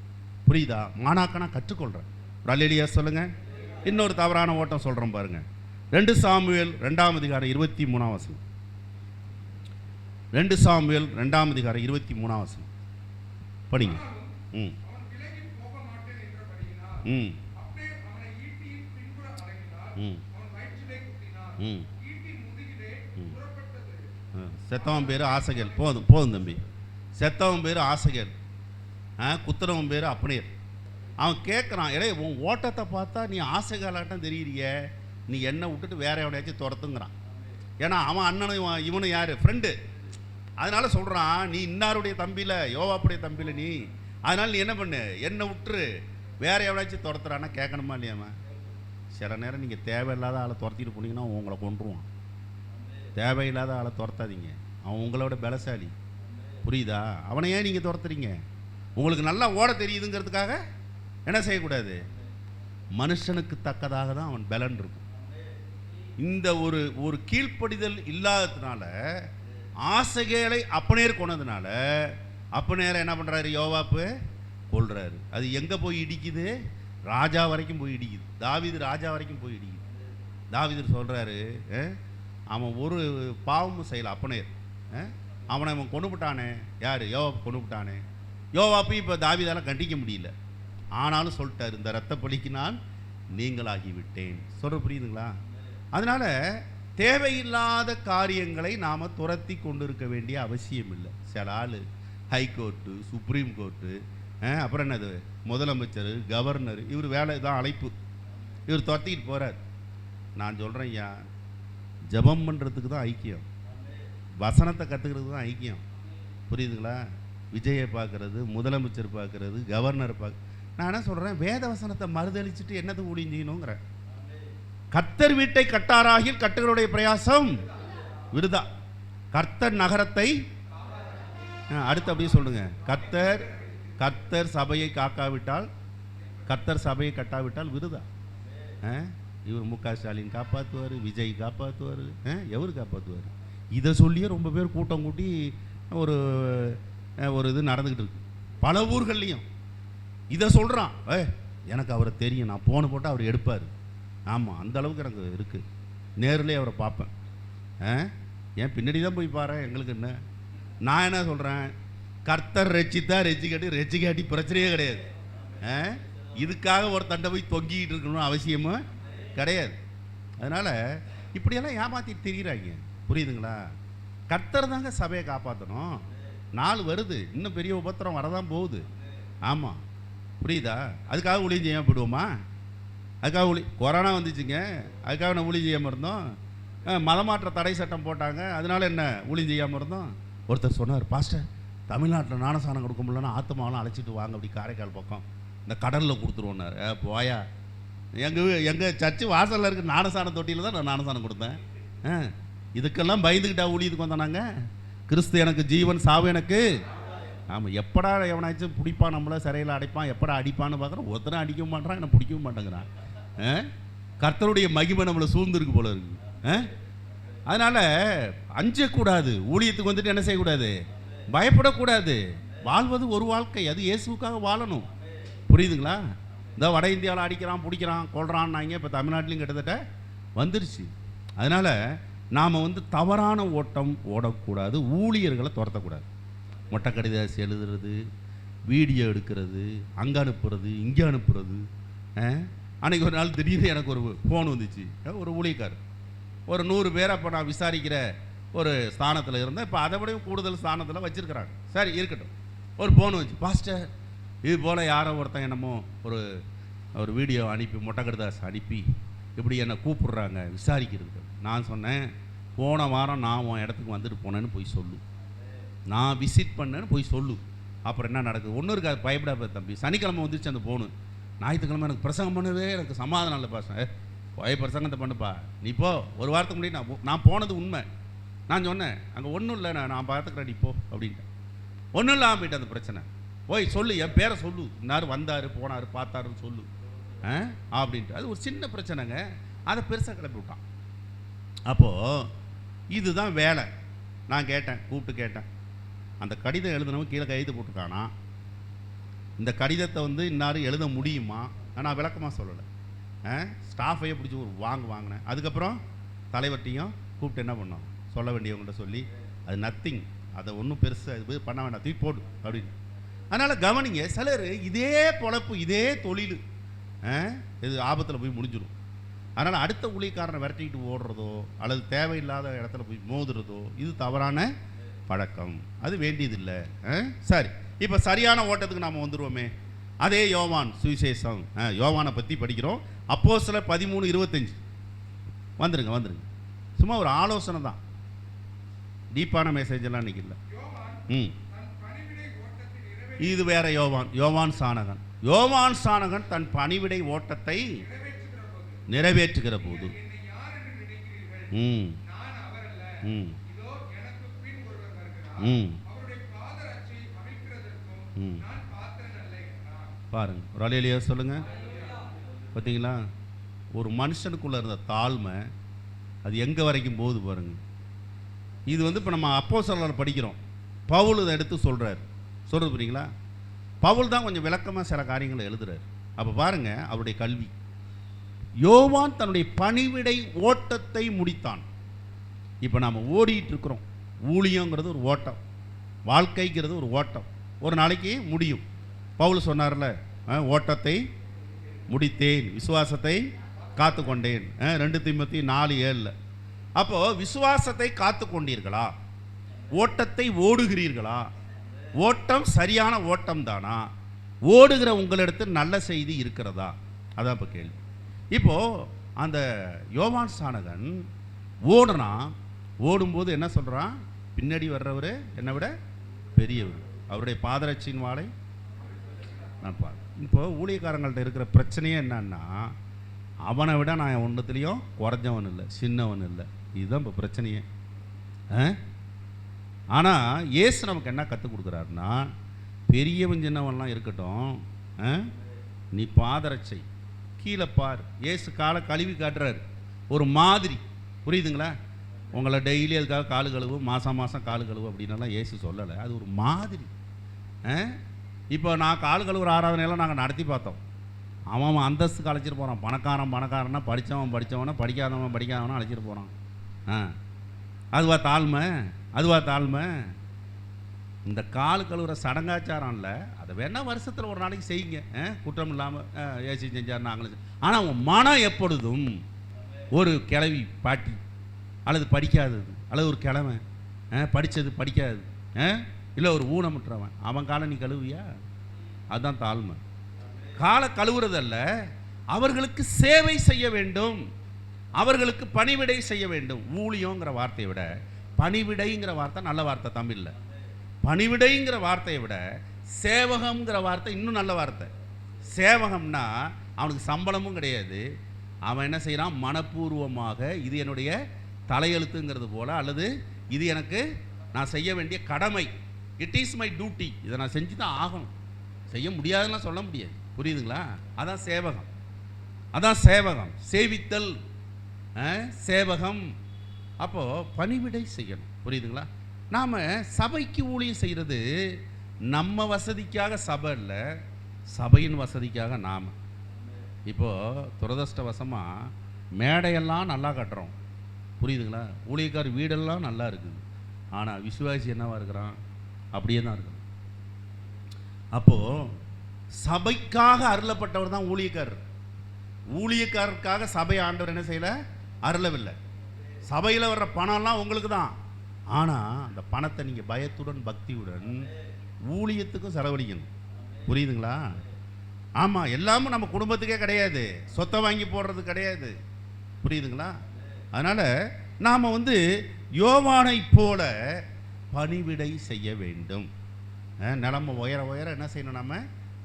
புரியுதா? மாணாக்கனாக கற்றுக்கொள்கிறேன். ஒரு அல்லேலூயா சொல்லுங்கள். இன்னொரு தவறான ஓட்டம் சொல்கிறேன் பாருங்கள். 2 சாமுவேல் 2ஆம் அதிகாரம் 23ஆம் வசனம். 2 சாமுவேல் 2ஆம் அதிகாரம் 23ஆம் வசனம் படிங்க. செத்தவன் பேர் ஆசகேல். போதும் போதும் தம்பி. செத்தவன் பேர் ஆசகேல், குத்துறவன் பேர் அப்னேர். அவன் கேட்குறான், இடையே உன் ஓட்டத்தை பார்த்தா நீ ஆசைகாலாட்டம் தெரியுறிய, நீ என்னை விட்டுட்டு வேற எவனையாச்சும் துரத்துங்கிறான். ஏன்னா அவன் அண்ணனும் இவனும் யார்? ஃப்ரெண்டு. அதனால சொல்கிறான், நீ இன்னாருடைய தம்பியில், யோவாப்புடைய தம்பியில் நீ, அதனால் நீ என்ன பண்ணு, என்னை விட்டுரு, வேற எவனாச்சும் துரத்துறான்னா கேட்கணுமா இல்லையாம்மா? சில நேரம் நீங்கள் தேவையில்லாத ஆளை துரத்திட்டு போனீங்கன்னா உங்களை கொன்றுவான். தேவையில்லாத ஆளை துரத்தாதீங்க, அவன் உங்களோட பலசாலி. புரியுதா? அவனை ஏன் நீங்கள் துரத்துறீங்க? உங்களுக்கு நல்லா ஓட தெரியுதுங்கிறதுக்காக என்ன செய்யக்கூடாது? மனுஷனுக்கு தக்கதாக தான் அவன் பலன் இருக்கும். இந்த ஒரு கீழ்ப்படிதல் இல்லாததுனால, ஆசைகளை அப்னேர் கொண்டதுனால, அப்னேரை என்ன பண்ணுறாரு? யோவாப்பு கொல்றாரு. அது எங்கே போய் இடிக்குது? ராஜா வரைக்கும் போய் இடிக்குது. தாவீது ராஜா வரைக்கும் போய் இடிக்குது. தாவீது சொல்கிறாரு, அவன் ஒரு பாவமும் செய்யலை அப்னேர். அவனை அவன் கொண்டு விட்டானே. யார்? யோவாப்பு கொண்டு விட்டானே. யோவாப்பு இப்போ தாவீதால் கண்டிக்க முடியல. ஆனாலும் சொல்லிட்டார், இந்த இரத்த பலிக்கு நான் நீங்களாகிவிட்டேன். சொல்ற புரியுதுங்களா? அதனால் தேவையில்லாத காரியங்களை நாம் துரத்தி கொண்டு இருக்க வேண்டிய அவசியம் இல்லை. சில ஆள் ஹைகோர்ட்டு, சுப்ரீம் கோர்ட்டு, அப்புறம் என்னது முதலமைச்சர், கவர்னர், இவர் வேலை தான் அழைப்பு, இவர் துரத்திக்கிட்டு போகிறார். நான் சொல்கிறேன் ஐயா, ஜபம் பண்ணுறதுக்கு தான் ஐக்கியம், வசனத்தை கற்றுக்கிறதுக்கு தான் ஐக்கியம். புரியுதுங்களா? விஜயை பார்க்குறது, முதலமைச்சர் பார்க்குறது, கவர்னர் பார்க்க. நான் என்ன சொல்கிறேன், வேத வசனத்தை மறுதளிச்சுட்டு என்னது ஊழியம் செய்யணுங்கிறேன். கர்த்தர் வீட்டை கட்டாராகில் கட்டுகளுடைய பிரயாசம் விருதா. கர்த்தர் நகரத்தை, அடுத்து அப்படியே சொல்லுங்க, கர்த்தர் சபையை காக்காவிட்டால், கர்த்தர் சபையை கட்டாவிட்டால் விருதா. இவர் மு க ஸ்டாலின் காப்பாற்றுவார், விஜய் காப்பாற்றுவார், எவர் காப்பாற்றுவார்? இதை சொல்லியே ரொம்ப பேர் கூட்டம் கூட்டி ஒரு இது நடந்துக்கிட்டு இருக்கு பல ஊர்கள்லையும். இதை சொல்கிறான், எனக்கு அவரை தெரியும், நான் போன போட்டால் அவர் எடுப்பார். ஆமாம், அந்த அளவுக்கு எனக்கு இருக்குது. நேரிலே அவரை பார்ப்பேன். ஏன் பின்னாடி தான் போய் பாரு, எங்களுக்கு என்ன? நான் என்ன சொல்கிறேன், கர்த்தர் ரட்சித்தா ரட்சிக்காட்டி பிரச்சனையே கிடையாது. இதுக்காக ஒரு தண்டை போய் தொங்கிக்கிட்டு இருக்கணும்னு அவசியமும் கிடையாது. அதனால் இப்படியெல்லாம் ஏமாற்றிட்டு தெரிகிறாங்க. புரியுதுங்களா? கர்த்தர் தாங்க சபையை காப்பாற்றணும். நாள் வருது, இன்னும் பெரிய உபத்திரம் வரதான் போகுது. ஆமாம், புரியுதா? அதுக்காக ஊழியம் செய்யாமல் போயிடுவோமா? அதுக்காக கொரோனா வந்துச்சுங்க, அதுக்காக நான் ஊழியம் செய்யாமல் இருந்தோம். மதமாற்ற தடை சட்டம் போட்டாங்க, அதனால என்ன ஊழியம் செய்யாமல் இருந்தோம்? ஒருத்தர் சொன்னார், பாஸ்டர் தமிழ்நாட்டில் ஞானசானம் கொடுக்க முடியலன்னா ஆத்மாவெல்லாம் அழைச்சிட்டு வாங்க அப்படி காரைக்கால் பக்கம் இந்த கடலில் கொடுத்துருவோன்னாரு. போயா, எங்கள் சர்ச்சு வாசலில் இருக்க ஞானசான தொட்டியில் தான் நான் ஞானசானம் கொடுத்தேன். இதுக்கெல்லாம் பயந்துக்கிட்டா ஊழியத்துக்கு வந்தோம் நாங்கள். கிறிஸ்து எனக்கு ஜீவன், சாவு எனக்கு. ஆமாம், எப்படா எவனாச்சும் பிடிப்பான், நம்மளை சிறையில் அடைப்பான், எப்படா அடிப்பான்னு பார்க்குறோம். ஒருத்தனை அடிக்க மாட்டான், என்னை பிடிக்கவும் மாட்டேங்கிறான். கர்த்தருடைய மகிமை நம்மளை சூழ்ந்துருக்கு போல இருக்கு. அதனால் அஞ்சக்கூடாது. ஊழியத்துக்கு வந்துட்டு என்ன செய்யக்கூடாது? பயப்படக்கூடாது. வாழ்வது ஒரு வாழ்க்கை, அது இயேசுக்காக வாழணும். புரியுதுங்களா? இந்த வட இந்தியாவில் அடிக்கிறான், பிடிக்கிறான், கொள்றான்னாங்க. இப்போ தமிழ்நாட்டிலையும் கிட்டத்தட்ட வந்துருச்சு. அதனால் நாம் தவறான ஓட்டம் ஓடக்கூடாது. ஊழியர்களை துரத்தக்கூடாது. மொட்டை கடிதாசி எழுதுறது, வீடியோ எடுக்கிறது, அங்கே அனுப்புறது, இங்கே அனுப்புறது. அன்றைக்கி ஒரு நாள் திடீர்னு எனக்கு ஒரு ஃபோன் வந்துச்சு. ஒரு ஊழியக்கார் ஒரு 100 பேரை அப்போ நான் விசாரிக்கிற ஒரு ஸ்தானத்தில் இருந்தேன். இப்போ அதை விடையும் கூடுதல் ஸ்தானத்தில் வச்சுருக்கிறாங்க. சரி, இருக்கட்டும். ஒரு ஃபோன் வந்துச்சு. பாஸ்டர், இது போல் யாரோ ஒருத்தன் என்னமோ ஒரு வீடியோ அனுப்பி, மொட்டை கடிதாசி அனுப்பி இப்படி என்னை கூப்பிடுறாங்க விசாரிக்கிறதுக்கு. நான் சொன்னேன், போன வாரம் நான் உன் இடத்துக்கு வந்துட்டு போனேன்னு போய் சொல்லு, நான் விசிட் பண்ணேன்னு போய் சொல்லு. அப்புறம் என்ன நடக்குது? ஒன்றும் இருக்காது, பயப்படாத தம்பி. சனிக்கிழமை வந்துச்சு அந்த ஃபோனு. ஞாயிற்றுக்கிழமை எனக்கு பிரசங்கம் பண்ணவே எனக்கு சமாதானம் இல்லை பாஸ்டர். போய் பிரசங்கத்தை பண்ணுப்பா, நீ போ. ஒரு வாரத்துக்கு முன்னாடி நான் போனது உண்மை. நான் சொன்னேன், அங்கே ஒன்றும் இல்லை, நான் பார்த்துக்கிறேன், நீ போ அப்படின்ட்டேன். ஒன்றும் இல்லாமல் போயிட்டு அந்த பிரச்சனை. போய் சொல்லு, என் பேரை சொல்லு, இன்னார் வந்தார் போனார் பார்த்தாருன்னு சொல்லு அப்படின்ட்டு. அது ஒரு சின்ன பிரச்சனைங்க, அதை பெருசாக கிளப்பி விட்டான். அப்போது இதுதான் வேலை. நான் கேட்டேன், கூப்பிட்டு கேட்டேன், அந்த கடிதம் எழுதினவன் கீழே கைது போட்டுருக்கானா? இந்த கடிதத்தை இன்னாரும் எழுத முடியுமா? நான் விளக்கமாக சொல்லலை. ஸ்டாஃபையே பிடிச்சி ஒரு வாங்கினேன். அதுக்கப்புறம் தலைவர்கிட்டையும் கூப்பிட்டு என்ன பண்ணோம், சொல்ல வேண்டியவங்கள்ட்ட சொல்லி, அது நத்திங், அதை ஒன்றும் பெருசாக இது பண்ண வேண்டாம், தூக்கி போடு அப்படின்னு. அதனால் கவனிங்க, சிலர் இதே பொழப்பு, இதே தொழில் இது ஆபத்தில் போய் முடிஞ்சிடும். அதனால் அடுத்த ஊழியக்காரனை விரட்டிக்கிட்டு ஓடுறதோ அல்லது தேவையில்லாத இடத்துல போய் மோதுறதோ இது தவறான பழக்கம். அது வேண்டியதில்லை. சரி, இப்போ சரியான ஓட்டத்துக்கு நாம் வந்துடுவோமே. அதே யோவான் சுவிசேஷம், யோவானை பற்றி படிக்கிறோம். அப்போஸ்தலர் 13:25. வந்துருங்க. சும்மா ஒரு ஆலோசனை தான், டீப்பான மெசேஜ் எல்லாம் இன்னைக்கு இல்லை. இது வேற யோவான் சானகன் தன் பணிவிடை ஓட்டத்தை நிறைவேற்றுகிற போது பாருங்க, ஒரு அலையிலேயே சொல்லுங்க. பார்த்தீங்களா, ஒரு மனுஷனுக்குள்ள இருந்த தாழ்மை அது எங்கே வரைக்கும் போகுது பாருங்க. இது இப்போ நம்ம அப்போஸ்தலர் படிக்கிறோம். பவுல் இதை எடுத்து சொல்கிறது புரியுங்களா? பவுல் தான் கொஞ்சம் விளக்கமாக சில காரியங்களை எழுதுறாரு. அப்போ பாருங்க, அவருடைய கல்வி. யோவான் தன்னுடைய பணிவிடை ஓட்டத்தை முடித்தான். இப்போ நாம் ஓடிட்டு இருக்கிறோம். ஊழியங்கிறது ஒரு ஓட்டம், வாழ்க்கைங்கிறது ஒரு ஓட்டம். ஒரு நாளைக்கு முடியும். பவுல் சொன்னார்ல, ஓட்டத்தை முடித்தேன், விசுவாசத்தை காத்து கொண்டேன். 2 தீமோத்தேயு 4:7. அப்போது விசுவாசத்தை காத்து கொண்டீர்களா? ஓட்டத்தை ஓடுகிறீர்களா? ஓட்டம் சரியான ஓட்டம் தானா? ஓடுகிற உங்களிடத்தில் நல்ல செய்தி இருக்கிறதா? அதான் இப்போ கேள்வி. இப்போது அந்த யோவான் சானகன் ஓடும்போது என்ன சொல்கிறான்? பின்னாடி வர்றவர் என்னை விட பெரியவர், அவருடைய பாதரட்சியின் வாளை நான் பாரு. இப்போ ஊழியக்காரங்கள்ட்ட இருக்கிற பிரச்சனையே என்னன்னா, அவனை விட நான் ஒன்றுத்துலேயும் குறைஞ்சவன் இல்லை, சின்னவன் இல்லை. இதுதான் இப்போ பிரச்சனையே. ஆனால் இயேசு நமக்கு என்ன கற்றுக் கொடுக்குறாருன்னா, பெரியவன் சின்னவன்லாம் இருக்கட்டும், நீ பாதரட்சை கீழே பார். இயேசு காலை கழுவி காட்டுறாரு, ஒரு மாதிரி. புரியுதுங்களா? உங்களை டெய்லி அதுக்காக காலு கழுவு, மாதம் காலு கழுவு அப்படின்னலாம் இயேசு சொல்லலை. அது ஒரு மாதிரி. இப்போ நான் காலு கழுவுற ஆராதனையெல்லாம் நாங்கள் நடத்தி பார்த்தோம். அவன் அந்தஸ்துக்கு அழைச்சிட்டு போகிறான். பணக்காரன்னா படித்தவனை படிக்காதவனை அழைச்சிட்டு போகிறான். அதுவா தாழ்மை? இந்த காலு கழுவுற சடங்காச்சாரம் இல்லை, அதை வேணால் வருஷத்தில் ஒரு நாளைக்கு செய்யுங்க, குற்றம் இல்லாமல். ஏசி செஞ்சார், நாங்களும். ஆனால் அவன் மனம் எப்பொழுதும் ஒரு கிழவி பாட்டி அல்லது படிக்காதது, அல்லது ஒரு கிழமை படித்தது படிக்காது, இல்லை ஒரு ஊனமுற்றவன், அவன் காலை நீ கழுவியா? அதுதான் தாழ்மை. காலை கழுவுறதல்ல, அவர்களுக்கு சேவை செய்ய வேண்டும், அவர்களுக்கு பணிவிடை செய்ய வேண்டும். ஊழியங்கிற வார்த்தையை விட பணிவிடைங்கிற வார்த்தை நல்ல வார்த்தை தமிழில். பணிவிடைங்கிற வார்த்தையை விட சேவகம்ங்கிற வார்த்தை இன்னும் நல்ல வார்த்தை. சேவகம்னா அவனுக்கு சம்பளமும் கிடையாது, அவன் என்ன செய்கிறான், மனப்பூர்வமாக இது என்னுடைய தலையெழுத்துங்கிறது போல, அல்லது இது எனக்கு நான் செய்ய வேண்டிய கடமை, இட் இஸ் மை டியூட்டி, இதை நான் செஞ்சு தான் ஆகணும், செய்ய முடியாதுன்னா சொல்ல முடியாது. புரியுதுங்களா? அதான் சேவகம், அதான் சேவகம், சேவித்தல், சேவகம். அப்போது பணிவிடை செய்யணும். புரியுதுங்களா? நாம் சபைக்கு ஊழியம் செய்கிறது நம்ம வசதிக்காக சபை இல்லை, சபையின் வசதிக்காக நாம். இப்போது துரதிர்ஷ்டவசமாக மேடையெல்லாம் நல்லா கட்டுறோம். புரியுதுங்களா? ஊழியக்கார் வீடெல்லாம் நல்லா இருக்குது, ஆனால் விசுவாசி என்னவா இருக்கிறான்? அப்படியே தான் இருக்கிறான். அப்போது சபைக்காக அருளப்பட்டவர் தான் ஊழியக்காரர். ஊழியக்காரருக்காக சபை ஆண்டவர் என்ன செய்யலை, அருளவில்லை. சபையில் வர்ற பணம்லாம் உங்களுக்கு தான், ஆனால் அந்த பணத்தை நீங்கள் பயத்துடன் பக்தியுடன் ஊழியத்துக்கும் செலவழிக்கணும். புரியுதுங்களா? ஆமாம், எல்லாமும் நம்ம குடும்பத்துக்கே கிடையாது, சொத்தை வாங்கி போடுறது கிடையாது. புரியுதுங்களா? அதனால் நாம் யோவானை போல பணிவிடை செய்ய வேண்டும். நிலமை உயர உயர என்ன செய்யணும்,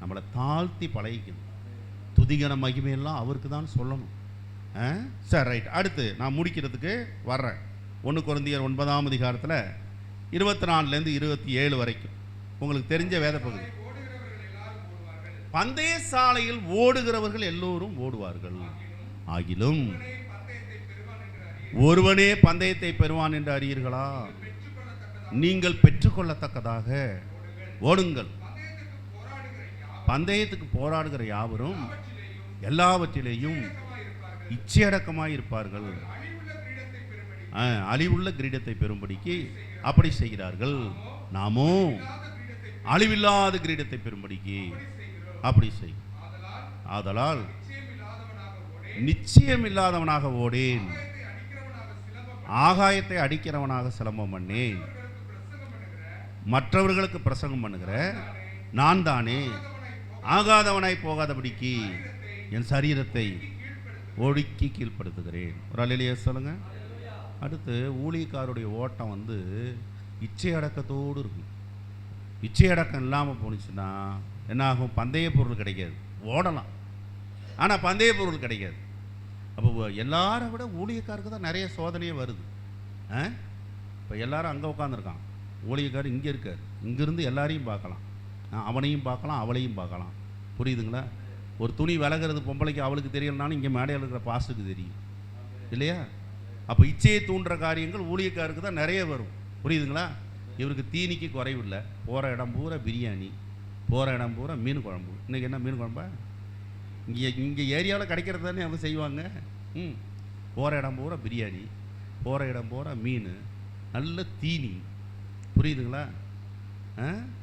நம்மளை தாழ்த்தி பழகிக்கணும். துதிகன மகிமையெல்லாம் அவருக்கு தான் சொல்லணும். சரி, ரைட். அடுத்து நான் முடிக்கிறதுக்கு வர்றேன். 1 கொரிந்தியர் 9ஆம் அதிகாரத்தில் 24லேருந்து 27 வரைக்கும் உங்களுக்கு தெரிஞ்ச வேத பகுதி. பந்தய சாலையில் ஓடுகிறவர்கள் எல்லோரும் ஓடுவார்கள், ஆகிலும் ஒருவனே பந்தயத்தை பெறுவான் என்று அறியீர்களா? நீங்கள் பெற்றுக்கொள்ளத்தக்கதாக ஓடுங்கள். பந்தயத்துக்கு போராடுகிற யாவரும் எல்லாவற்றிலேயும் இச்சையடக்கமாய் இருப்பார்கள், அழிவுள்ள கிரீடத்தை பெறும்படிக்கு அப்படி செய்கிறார்கள். நாமோ அழிவில்லாத கிரீடத்தை பெறும்படிக்கு அப்படி செய். ஆதலால் நிச்சயம் இல்லாதவனாக ஓடேன், ஆகாயத்தை அடிக்கிறவனாக சிலம்பம் பண்ணேன். மற்றவர்களுக்கு பிரசங்கம் பண்ணுகிற நான் தானே ஆகாதவனாய் போகாதபடிக்கு என் சரீரத்தை ஒடுக்கி கீழ்ப்படுத்துகிறேன். ஒரு அல்லேலூயா சொல்லுங்க. அடுத்து ஊழியக்காருடைய ஓட்டம் இச்சை அடக்கத்தோடு இருக்கும். இச்சை அடக்கம் இல்லாமல் போணுச்சுன்னா என்ன ஆகும்? பந்தய பொருள் கிடைக்காது. ஓடலாம், ஆனால் பந்தய பொருள் கிடைக்காது. அப்போ எல்லாரை விட ஊழியக்காருக்கு தான் நிறைய சோதனையே வருது. இப்போ எல்லாரும் அங்கே உட்காந்துருக்கான், ஊழியக்காரர் இங்கே இருக்கார். இங்கேருந்து எல்லாரையும் பார்க்கலாம், அவனையும் பார்க்கலாம், அவளையும் பார்க்கலாம். புரியுதுங்களா? ஒரு துணி விலகிறது பொம்பளைக்கு அவளுக்கு தெரியலனாலும் இங்கே மேடையில் இருக்கிற பாஸ்ட்டுக்கு தெரியும் இல்லையா? அப்போ இச்சையை தூண்டுற காரியங்கள் ஊழியக்காருக்கு தான் நிறைய வரும். புரியுதுங்களா? இவருக்கு தீனிக்கு குறைவில்லை, போகிற இடம் பூரா பிரியாணி, போகிற இடம் பூரா மீன் குழம்பு. இன்றைக்கி என்ன மீன் குழம்பா? இங்கே ஏரியாவில் கிடைக்கிறது தானே அவங்க செய்வாங்க. போகிற இடம் பூரா பிரியாணி, போகிற இடம் பூரா மீன், நல்ல தீனி. புரியுதுங்களா?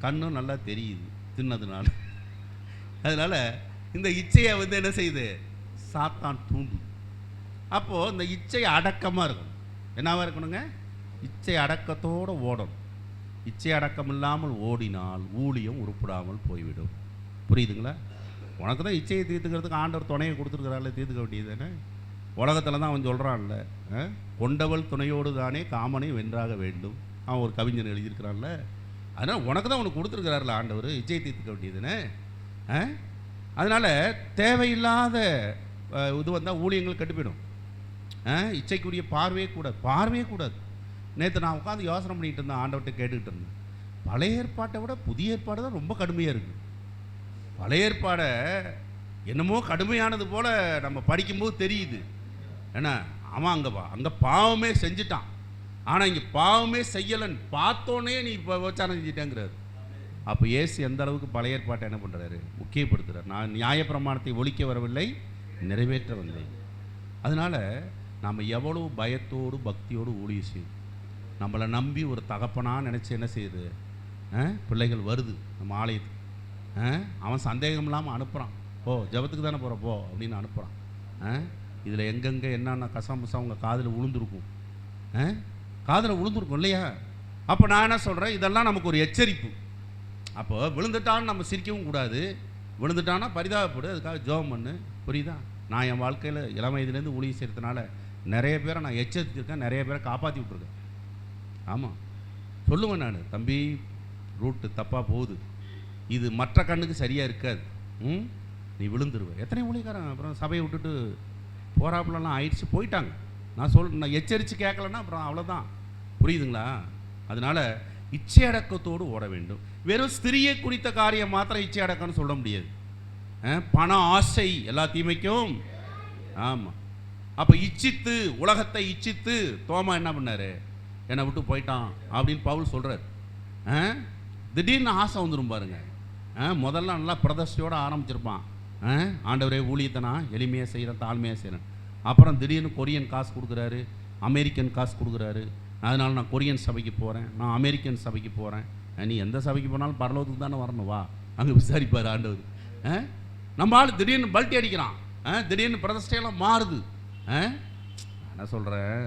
கண்ணும் நல்லா தெரியுது தின்னதுனால. அதனால் இந்த இச்சையை என்ன செய்யுது? சாத்தான் தூண்டு. அப்போது இந்த இச்சை அடக்கமாக இருக்கணும். என்னவா இருக்கணுங்க? இச்சை அடக்கத்தோடு ஓடணும். இச்சை அடக்கம் இல்லாமல் ஓடினால் ஊழியம் உருப்படாமல் போய்விடும். புரியுதுங்களா? உனக்கு தான் இச்சையை தீர்த்துக்கிறதுக்கு ஆண்டவர் துணையை கொடுத்துருக்கிறாள், தீர்த்துக்க வேண்டியது தானே. உலகத்தில் தான் அவன் சொல்கிறான்ல, கொண்டவள் துணையோடு தானே காமனை வென்றாக வேண்டும். அவன் ஒரு கவிஞன் எழுதியிருக்கிறான்ல. அதனால் உனக்கு தான் அவனுக்கு கொடுத்துருக்கிறார்ல ஆண்டவர், இச்சையை தீர்த்துக்க வேண்டியதுன்னு. அதனால் தேவையில்லாத இது வந்தால் ஊழியங்கள் கட்டுப்பிடும். இச்சைக்குரிய பார்வையே கூடாது. நேற்று நான் உட்காந்து யோசனை பண்ணிகிட்டு இருந்தேன், ஆண்டவர்கிட்ட கேட்டுக்கிட்டு இருந்தேன். பழைய ஏற்பாட்டை விட புதிய ஏற்பாடு தான் ரொம்ப கடுமையாக இருக்குது. பழைய ஏற்பாடை என்னமோ கடுமையானது போல் நம்ம படிக்கும்போது தெரியுது. ஏன்னா அவன் அங்கே பாவமே செஞ்சுட்டான், ஆனால் இங்கே பாவமே செய்யலைன்னு பார்த்தோன்னே நீ இப்போ விபச்சாரம் செஞ்சிட்டேங்கிறாரு. அப்போ இயேசு எந்த அளவுக்கு பழைய ஏற்பாட்டை என்ன பண்ணுறாரு? முக்கியப்படுத்துகிறார். நான் நியாயப்பிரமாணத்தை ஒழிக்க வரவில்லை, நிறைவேற்ற வந்தேன். அதனால் நம்ம எவ்வளோ பயத்தோடு பக்தியோடு ஊழியம் செய்யும். நம்மளை நம்பி ஒரு தகப்பனாக நினச்சி என்ன செய்யுது? பிள்ளைகள் வருது நம்ம ஆலயத்துக்கு. அவன் சந்தேகம் இல்லாமல் அனுப்புகிறான். போ, ஜபத்துக்கு தானே போகிற போ அப்படின்னு அனுப்புகிறான். இதில் எங்கெங்கே என்னென்ன கசம்புசம் அவங்க காதில் விழுந்துருக்கும், காதில் விழுந்துருக்கும் இல்லையா? அப்போ நான் என்ன சொல்கிறேன், இதெல்லாம் நமக்கு ஒரு எச்சரிப்பு. அப்போ விழுந்துட்டான்னு நம்ம சிரிக்கவும் கூடாது. விழுந்துட்டான்னா பரிதாபப்படு, அதுக்காக ஜெபம் பண்ணு. புரியுதா? நான் என் வாழ்க்கையில் இளம் வயதுலேருந்து ஊழியம் செய்கிறதுனால நிறைய பேரை நான் எச்சரித்திருக்கேன், நிறைய பேரை காப்பாற்றி விட்ருக்கேன். ஆமாம், சொல்லுவேன் நான், தம்பி ரூட்டு தப்பாக போகுது, இது மற்ற கண்ணுக்கு சரியாக இருக்காது, நீ விழுந்துருவ. எத்தனை ஊழியக்காரன் அப்புறம் சபையை விட்டுட்டு போராப்புலலாம் ஆயிடுச்சு, போயிட்டாங்க. நான் எச்சரித்து கேட்கலன்னா அப்புறம் அவ்வளோதான். புரியுதுங்களா? அதனால் இச்சை அடக்கத்தோடு ஓட வேண்டும். வெறும் ஸ்திரியை குறித்த காரியம் மாத்திரம் இச்சை அடக்கம்னு சொல்ல முடியாது. பண ஆசை எல்லா தீமைக்கும். ஆமாம். அப்போ இச்சித்து, உலகத்தை இச்சித்து தோமா என்ன பண்ணார்? என்னை விட்டு போயிட்டான் அப்படின்னு பவுல் சொல்கிறார். திடீர்னு ஆசை வந்துடும் பாருங்க. முதல்ல நல்லா பிரதர்ஷியோடு ஆரம்பிச்சிருப்பான். ஆண்டவரே ஊழியத்தை நான் எளிமையாக செய்கிறேன், தாழ்மையாக செய்கிறேன். அப்புறம் திடீர்னு கொரியன் காசு கொடுக்குறாரு, அமெரிக்கன் காசு கொடுக்குறாரு. அதனால் நான் கொரியன் சபைக்கு போகிறேன், நான் அமெரிக்கன் சபைக்கு போகிறேன். நீ எந்த சபைக்கு போனாலும் பரலோகத்துக்கு தானே வரணும், வா அங்கே விசாரிப்பார் ஆண்டவர். நம்ம ஆள் திடீர்னு பல்ட்டி அடிக்கிறான், திடீர்னு பிரதிஷ்டையெல்லாம் மாறுது. என்ன சொல்கிறேன்,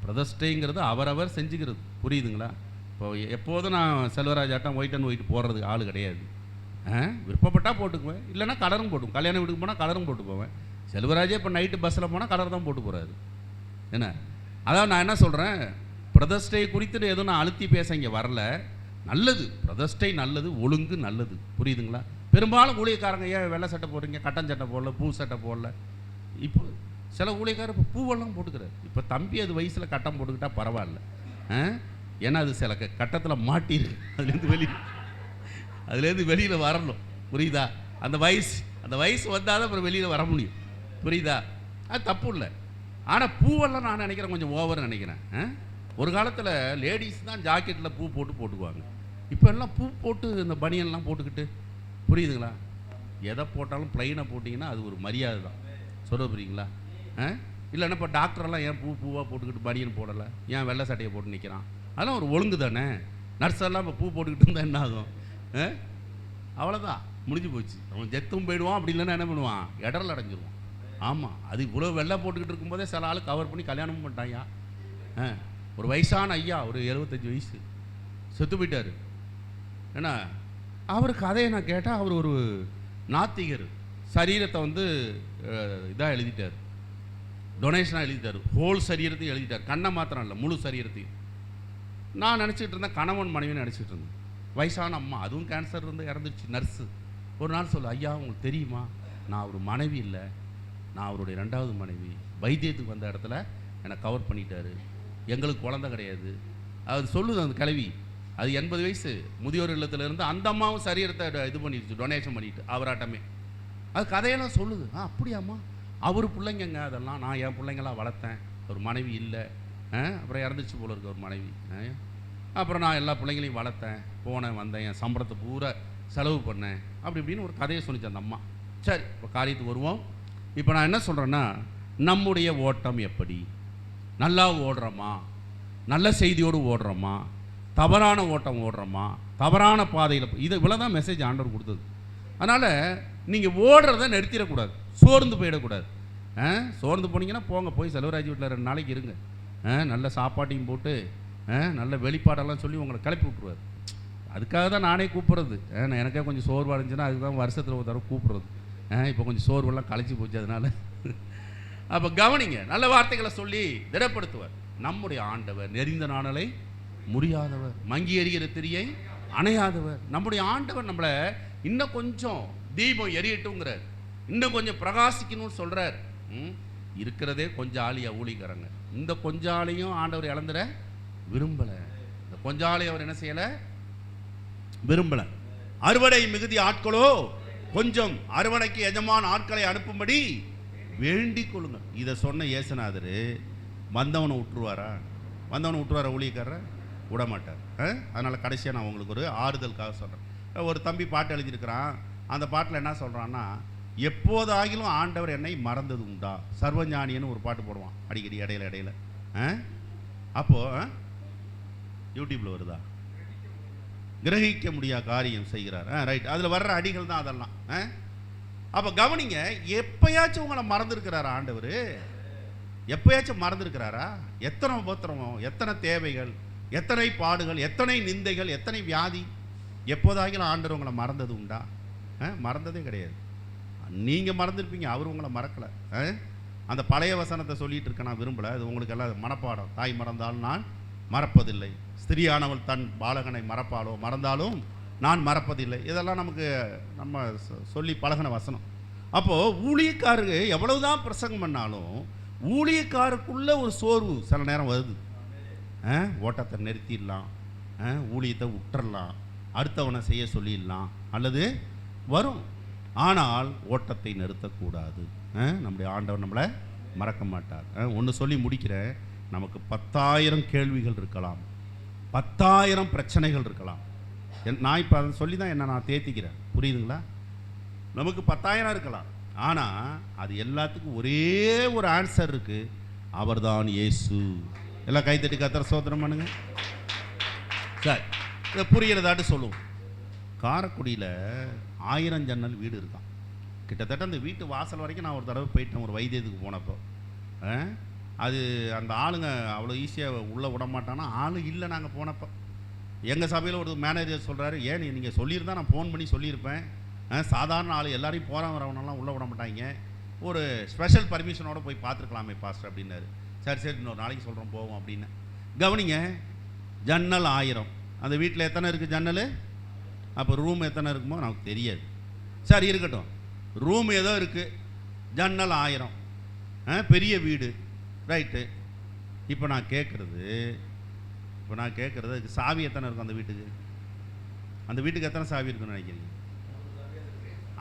பிரதிஷ்டைங்கிறது அவரவர் செஞ்சுக்கிறது. புரியுதுங்களா? இப்போ எப்போதும் நான் செல்வராஜ் ஆட்டம் ஒயிட் அண்ட் ஒயிட் போடுறதுக்கு ஆள் கிடையாது. விருப்பப்பட்டால் போட்டுக்குவேன், இல்லைன்னா கலரும் போட்டுக்குவேன். கல்யாண வீட்டுக்கு போனால் கலரும் போட்டு போவேன். செல்வராஜே இப்போ நைட்டு பஸ்ஸில் போனால் கலர் தான் போட்டு போகிறாரு. என்ன அதான் நான் என்ன சொல்கிறேன், பிரதிஷ்டை குறித்து எதுவும் நான் அழுத்தி பேச இங்கே வரல. நல்லது, பிரதிஷ்டை நல்லது, ஒழுங்கு நல்லது. புரியுதுங்களா? பெரும்பாலும் ஊழியக்காரங்க ஏன் வெள்ளை சட்டை போடுறீங்க, கட்டன் சட்டை போடல, பூ சட்டை போடல? இப்போ சில ஊழியக்காரர் இப்போ பூவெல்லாம் போட்டுக்கிறார். இப்போ தம்பி அது வயசில் கட்டம் போட்டுக்கிட்டால் பரவாயில்ல. ஏன்னா அது சில கட்டத்தில் மாட்டிருக்கு, அதுலேருந்து வெளியில் வரணும். புரியுதா? அந்த வயசு வந்தால் தான் அப்புறம் வெளியில் வர முடியும். புரியுதா? அது தப்பு இல்லை. ஆனால் பூவெல்லாம் நான் நினைக்கிறேன் கொஞ்சம் ஓவர்னு நினைக்கிறேன். ஒரு காலத்தில் லேடிஸ் தான் ஜாக்கெட்டில் பூ போட்டுக்குவாங்க. இப்போ எல்லாம் பூ போட்டு இந்த பனியன்லாம் போட்டுக்கிட்டு, புரியுதுங்களா? எதை போட்டாலும் ப்ளைனாக போட்டிங்கன்னா அது ஒரு மரியாதை தான். சொல்ல புரியுங்களா? இல்லைன்னா இப்போ டாக்டரெல்லாம் ஏன் பூவாக போட்டுக்கிட்டு பனியன் போடலை, ஏன் வெள்ளை சட்டையை போட்டு நிற்கிறான்? அதெல்லாம் ஒரு ஒழுங்கு தானே. நர்ஸெல்லாம் இப்போ பூ போட்டுக்கிட்டு இருந்தால் என்ன ஆகும்? அவ்வளோதான், முடிஞ்சு போச்சு. அவன் ஜெத்தும் போயிடுவான். அப்படி இல்லைன்னா என்ன பண்ணுவான்? இடரில் அடைஞ்சிருவான். ஆமாம், அது இவ்வளோ வெள்ளை போட்டுக்கிட்டு இருக்கும்போதே சில ஆள் கவர் பண்ணி கல்யாணமும் பண்ணிட்டாயா. ஒரு வயசான ஐயா, ஒரு 75 வயசு, செத்து போயிட்டார். ஏன்னா அவர் கதையை நான் கேட்டால், அவர் ஒரு நாத்திகர். சரீரத்தை வந்து இதாக எழுதிட்டார், டொனேஷனாக எழுதிட்டார். ஹோல் சரீரத்தையும் எழுதிட்டார், கண்ணை மாத்திரம் இல்லை, முழு சரீரத்தையும். நான் நினச்சிக்கிட்டு இருந்தேன் கணவன் மனைவின்னு நினச்சிக்கிட்டு இருந்தேன். வயசான அம்மா, அதுவும் கேன்சர் இருந்து இறந்துருச்சு. நர்ஸு ஒரு நாள் சொல்லு, ஐயா உங்களுக்கு தெரியுமா, நான் ஒரு மனைவி இல்லை, நான் அவருடைய 2வது மனைவி. வைத்தியத்துக்கு வந்த இடத்துல என்னை கவர் பண்ணிட்டாரு, எங்களுக்கு குழந்தை கிடையாது. அது சொல்லுது அந்த கிழவி. அது 80 வயசு, முதியோர் இல்லத்தில் இருந்து அந்த அம்மாவும் சரீரத்தை இது பண்ணிடுச்சு, டொனேஷன் பண்ணிட்டு அவராட்டமே. அது கதையெல்லாம் சொல்லுது. அப்படியாம்மா, அவர் பிள்ளைங்கங்க அதெல்லாம், நான் என் பிள்ளைங்களாம் வளர்த்தேன், ஒரு மனைவி இல்லை, அப்புறம் இறந்துச்சு போல இருக்கு ஒரு மனைவி. அப்புறம் நான் எல்லா பிள்ளைங்களையும் வளர்த்தேன், போனேன் வந்தேன், என் சம்பளத்தை பூரா செலவு பண்ணேன், அப்படி இப்படின்னு ஒரு கதையை சொன்னிச்சு அந்த அம்மா. சரி, இப்போ காரியத்துக்கு வருவோம். இப்போ நான் என்ன சொல்கிறேன்னா, நம்முடைய ஓட்டம் எப்படி? நல்லா ஓடுறோமா? நல்ல செய்தியோடு ஓடுறோமா? தவறான ஓட்டம் ஓடுறோமா? தவறான பாதையில்? இது இவ்வளோ தான் மெசேஜ் ஆண்டவர் கொடுத்தது. அதனால் நீங்கள் ஓடுறத நிறுத்திடக்கூடாது, சோர்ந்து போயிடக்கூடாது. சோர்ந்து போனீங்கன்னா போங்க, போய் செல்வராஜ் வீட்டில் 2 நாளைக்கு இருங்க. நல்ல சாப்பாட்டையும் போட்டு நல்ல வெளிப்பாடெல்லாம் சொல்லி உங்களை கிளப்பி விட்ருவார். அதுக்காக தான் நானே கூப்பிட்றது. எனக்கே கொஞ்சம் சோர்வு அடைஞ்சுன்னா அதுக்கு தான் வருஷத்தில் ஒரு தடவை கூப்பிட்றது. இப்போ கொஞ்சம் சோர்வெல்லாம் கழிச்சு போச்சு. அதனால் அப்போ கவனிங்க, நல்ல வார்த்தைகளை சொல்லி திடப்படுத்துவார். நம்முடைய ஆண்டவர் நெறிந்த நாணலை முடியாதவர், மங்கி எறிகிற திரியை அணையாதவர். நம்முடைய ஆண்டவர் நம்மளை இன்னும் கொஞ்சம் தீபம் எரியட்டுங்கிறார், இன்னும் கொஞ்சம் பிரகாசிக்கணும்னு சொல்கிறார். இருக்கிறதே கொஞ்சம் ஆளியா ஊழிக்காரங்க, இந்த கொஞ்சம் ஆளையும் ஆண்டவர் இழந்துட விரும்பலை. இந்த கொஞ்சம் ஆளை அவர் என்ன செய்யலை, விரும்பலை. அறுவடை மிகுதி ஆட்களோ கொஞ்சம், அறுவடைக்கு எஜமான ஆட்களை அனுப்பும்படி வேண்டிக் கொள்ளுங்க. இதை சொன்ன இயேசுநாதர் வந்தவனை விட்டுருவாரா? ஊழியக்காரரை விட மாட்டார். அதனால் கடைசியாக நான் உங்களுக்கு ஒரு ஆறுதலுக்காக சொல்கிறேன். ஒரு தம்பி பாட்டு எழுதியிருக்கிறான். அந்த பாட்டில் என்ன சொல்கிறான்னா, எப்போதாகிலும் ஆண்டவர் என்னை மறந்தது உண்டா, சர்வஞானின்னு ஒரு பாட்டு போடுவான் அடிக்கடி இடையில. அப்போது யூடியூப்பில் வருதா, கிரகிக்க முடியாத காரியம் செய்கிறார். ரைட், அதில் வர்ற அடிகள் தான் அதெல்லாம். அப்போ கவனிங்க, எப்பயாச்சும் உங்களை மறந்துருக்கிறாரா ஆண்டவர்? எப்பயாச்சும் மறந்துருக்கிறாரா? எத்தனை உபத்திரமம், எத்தனை தேவைகள், எத்தனை பாடுகள், எத்தனை நிந்தைகள், எத்தனை வியாதி, எப்போதாகிலும் ஆண்டவர் உங்களை மறந்தது உண்டா? மறந்ததே கிடையாது. நீங்கள் மறந்துருப்பீங்க, அவர் உங்களை மறக்கலை. அந்த பழைய வசனத்தை சொல்லிட்டு இருக்க நான் விரும்பலை, அது உங்களுக்கு எல்லாம் மனப்பாடம். தாய் மறந்தால் நான் மறப்பதில்லை. ஸ்திரியானவள் தன் பாலகனை மறப்பாளோ, மறந்தாலும் நான் மறப்பதில்லை. இதெல்லாம் நமக்கு நம்ம சொல்லி பழகின வசனம். அப்போது ஊழியக்காரருக்கு எவ்வளவுதான் பிரசங்கம் பண்ணாலும் ஊழியக்காருக்குள்ள ஒரு சோர்வு சில நேரம் வருது. ஓட்டத்தை நிறுத்திடலாம், ஊழியத்தை விட்டுறலாம், அடுத்தவனை செய்ய சொல்லிடலாம், அல்லது வரும். ஆனால் ஓட்டத்தை நிறுத்தக்கூடாது. நம்முடைய ஆண்டவர் நம்மளை மறக்க மாட்டார். ஒன்று சொல்லி முடிக்கிறேன். நமக்கு 10,000 கேள்விகள் இருக்கலாம், 10,000 பிரச்சனைகள் இருக்கலாம். நான் இப்போ அதை சொல்லி தான் என்ன நான் தேத்திக்கிறேன், புரியுதுங்களா? நமக்கு 10,000 இருக்கலாம், ஆனால் அது எல்லாத்துக்கும் ஒரே ஒரு ஆன்சர் இருக்குது. அவர்தான் இயேசு. எல்லாம் கைத்தட்டி கர்த்தரை ஸ்தோத்திரம் பண்ணுங்க. சரி, இதை புரிகிறதாட்டு சொல்லுவோம். காரைக்குடியில் 1000 ஜன்னல் வீடு இருக்கான். கிட்டத்தட்ட அந்த வீட்டு வாசல் வரைக்கும் நான் ஒரு தடவை போயிட்டேன், ஒரு வைத்தியத்துக்கு போனப்போ. அது அந்த ஆளுங்க அவ்வளோ ஈஸியாக உள்ளே விட மாட்டானா, ஆளு இல்லை. நாங்கள் போனப்போ எங்கள் சபையில் ஒரு மேனேஜர் சொல்கிறாரு, ஏன் நீங்கள் சொல்லியிருந்தா நான் ஃபோன் பண்ணி சொல்லியிருப்பேன். சாதாரண ஆள் எல்லாரையும் போகிறவன் வரவனெல்லாம் உள்ளே விட மாட்டாங்க, ஒரு ஸ்பெஷல் பர்மிஷனோடு போய் பார்த்துருக்கலாமே பாஸ்டர் அப்படின்னாரு. சரி இன்னொரு நாளைக்கு சொல்கிறோம் போவோம் அப்படின்னு. கவனிங்க, ஜன்னல் 1000. அந்த வீட்டில் எத்தனை இருக்குது ஜன்னல்? அப்போ ரூம் எத்தனை இருக்குமோ நமக்கு தெரியாது. சரி இருக்கட்டும், ரூம் ஏதோ இருக்குது, ஜன்னல் 1000, பெரிய வீடு, ரைட்டு. இப்போ நான் கேட்குறது சாவி எத்தனை இருக்கும் அந்த வீட்டுக்கு? அந்த வீட்டுக்கு எத்தனை சாவி இருக்குன்னு நினைக்கிறீங்க?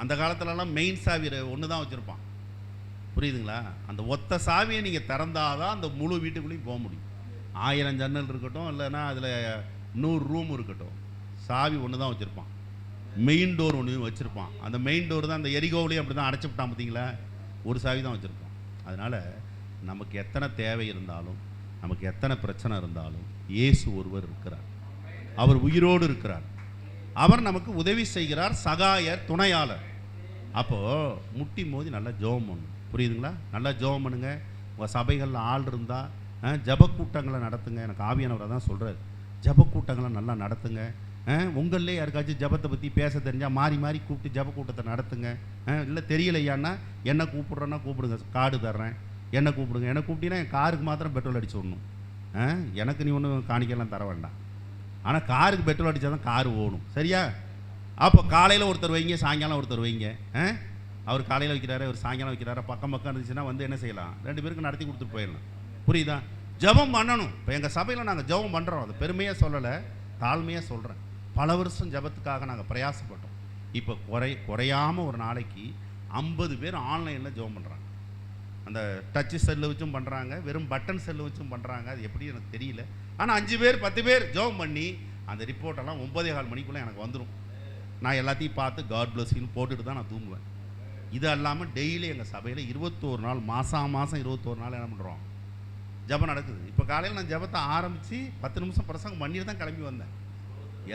அந்த காலத்துலலாம் மெயின் சாவி ஒன்று தான் வச்சுருப்பான், புரியுதுங்களா? அந்த ஒத்த சாவியை நீங்கள் திறந்தாதான் அந்த முழு வீட்டுக்குள்ளேயும் போக முடியும். 1000 ஜன்னல் இருக்கட்டும், இல்லைன்னா அதில் 100 ரூம் இருக்கட்டும், சாவி ஒன்று தான் வச்சுருப்பான். மெயின் டோர் ஒன்று வச்சுருப்பான். அந்த மெயின் டோர் தான் அந்த எரிகோவிலையும் அப்படி தான் அடைச்சிவிட்டான், பார்த்தீங்களா? ஒரு சாவி தான் வச்சுருப்பான். அதனால் நமக்கு எத்தனை தேவை இருந்தாலும், நமக்கு எத்தனை பிரச்சனை இருந்தாலும் இயேசு ஒருவர் இருக்கிறார். அவர் உயிரோடு இருக்கிறார். அவர் நமக்கு உதவி செய்கிறார், சகாயர், துணையாளர். அப்போது முட்டி மோதி நல்லா ஜெபம் பண்ணணும், புரியுதுங்களா? நல்லா ஜெபம் பண்ணுங்க. உங்கள் சபைகளில் ஆள் இருந்தால் ஜப கூட்டங்களை நடத்துங்க. எனக்கு ஆவியானவரை தான் சொல்கிறார், ஜப கூட்டங்களை நல்லா நடத்துங்க. உங்களிலே யாருக்காச்சும் ஜபத்தை பற்றி பேச தெரிஞ்சால் மாறி மாறி கூப்பிட்டு ஜப கூட்டத்தை நடத்துங்க. இல்லை தெரியலையான்னா என்ன கூப்பிட்றேன்னா கூப்பிடுங்க, கார்டு தர்றேன், என்ன கூப்பிடுங்க. என்ன கூப்பிட்டீங்கன்னா என் காருக்கு மாத்திரம் பெட்ரோல் அடிச்சு விடணும். எனக்கு நீ ஒன்றும் காணிக்கலாம் தர வேண்டாம், ஆனால் காருக்கு பெட்ரோல் அடித்தா தான் கார் ஓடும், சரியா? அப்போ காலையில் ஒருத்தர் வைங்க, சாயங்காலம் ஒருத்தர் வைங்க. அவர் காலையில் வைக்கிறாரு, அவர் சாயங்காலம் வைக்கிறாரு, பக்கம் இருந்துச்சுன்னா வந்து என்ன செய்யலாம், 2 பேருக்கு நடத்தி கொடுத்துட்டு போயிடலாம், புரியுதா? ஜபம் பண்ணணும். இப்போ எங்கள் சபையில் நாங்கள் ஜபம் பண்ணுறோம், அது பெருமையாக சொல்லலை, தாழ்மையாக சொல்கிறேன். பல வருஷம் ஜபத்துக்காக நாங்கள் பிரயாசப்பட்டோம். இப்போ குறையாமல் ஒரு நாளைக்கு 50 பேர் ஆன்லைனில் ஜபம் பண்ணுறாங்க. அந்த டச்சு செல்லு வச்சும் பண்ணுறாங்க, வெறும் பட்டன் செல்லு வச்சும் பண்ணுறாங்க. அது எப்படி எனக்கு தெரியல. ஆனால் 5 பேர் 10 பேர் ஜெபம் பண்ணி அந்த ரிப்போர்ட்டெல்லாம் 9:15 மணிக்குள்ளே எனக்கு வந்துடும். நான் எல்லாத்தையும் பார்த்து காட் பிளஸ் யூன்னு போட்டுட்டு தான் நான் தூங்குவேன். இது அல்லாமல் டெய்லி எங்கள் சபையில் 21 நாள், மாதம் 21 நாள் என்ன பண்ணுறோம், ஜபம் நடக்குது. இப்போ காலையில் நான் ஜபத்தை ஆரம்பித்து 10 நிமிஷம் பிரசங்கம் பண்ணிட்டு தான் கிளம்பி வந்தேன்.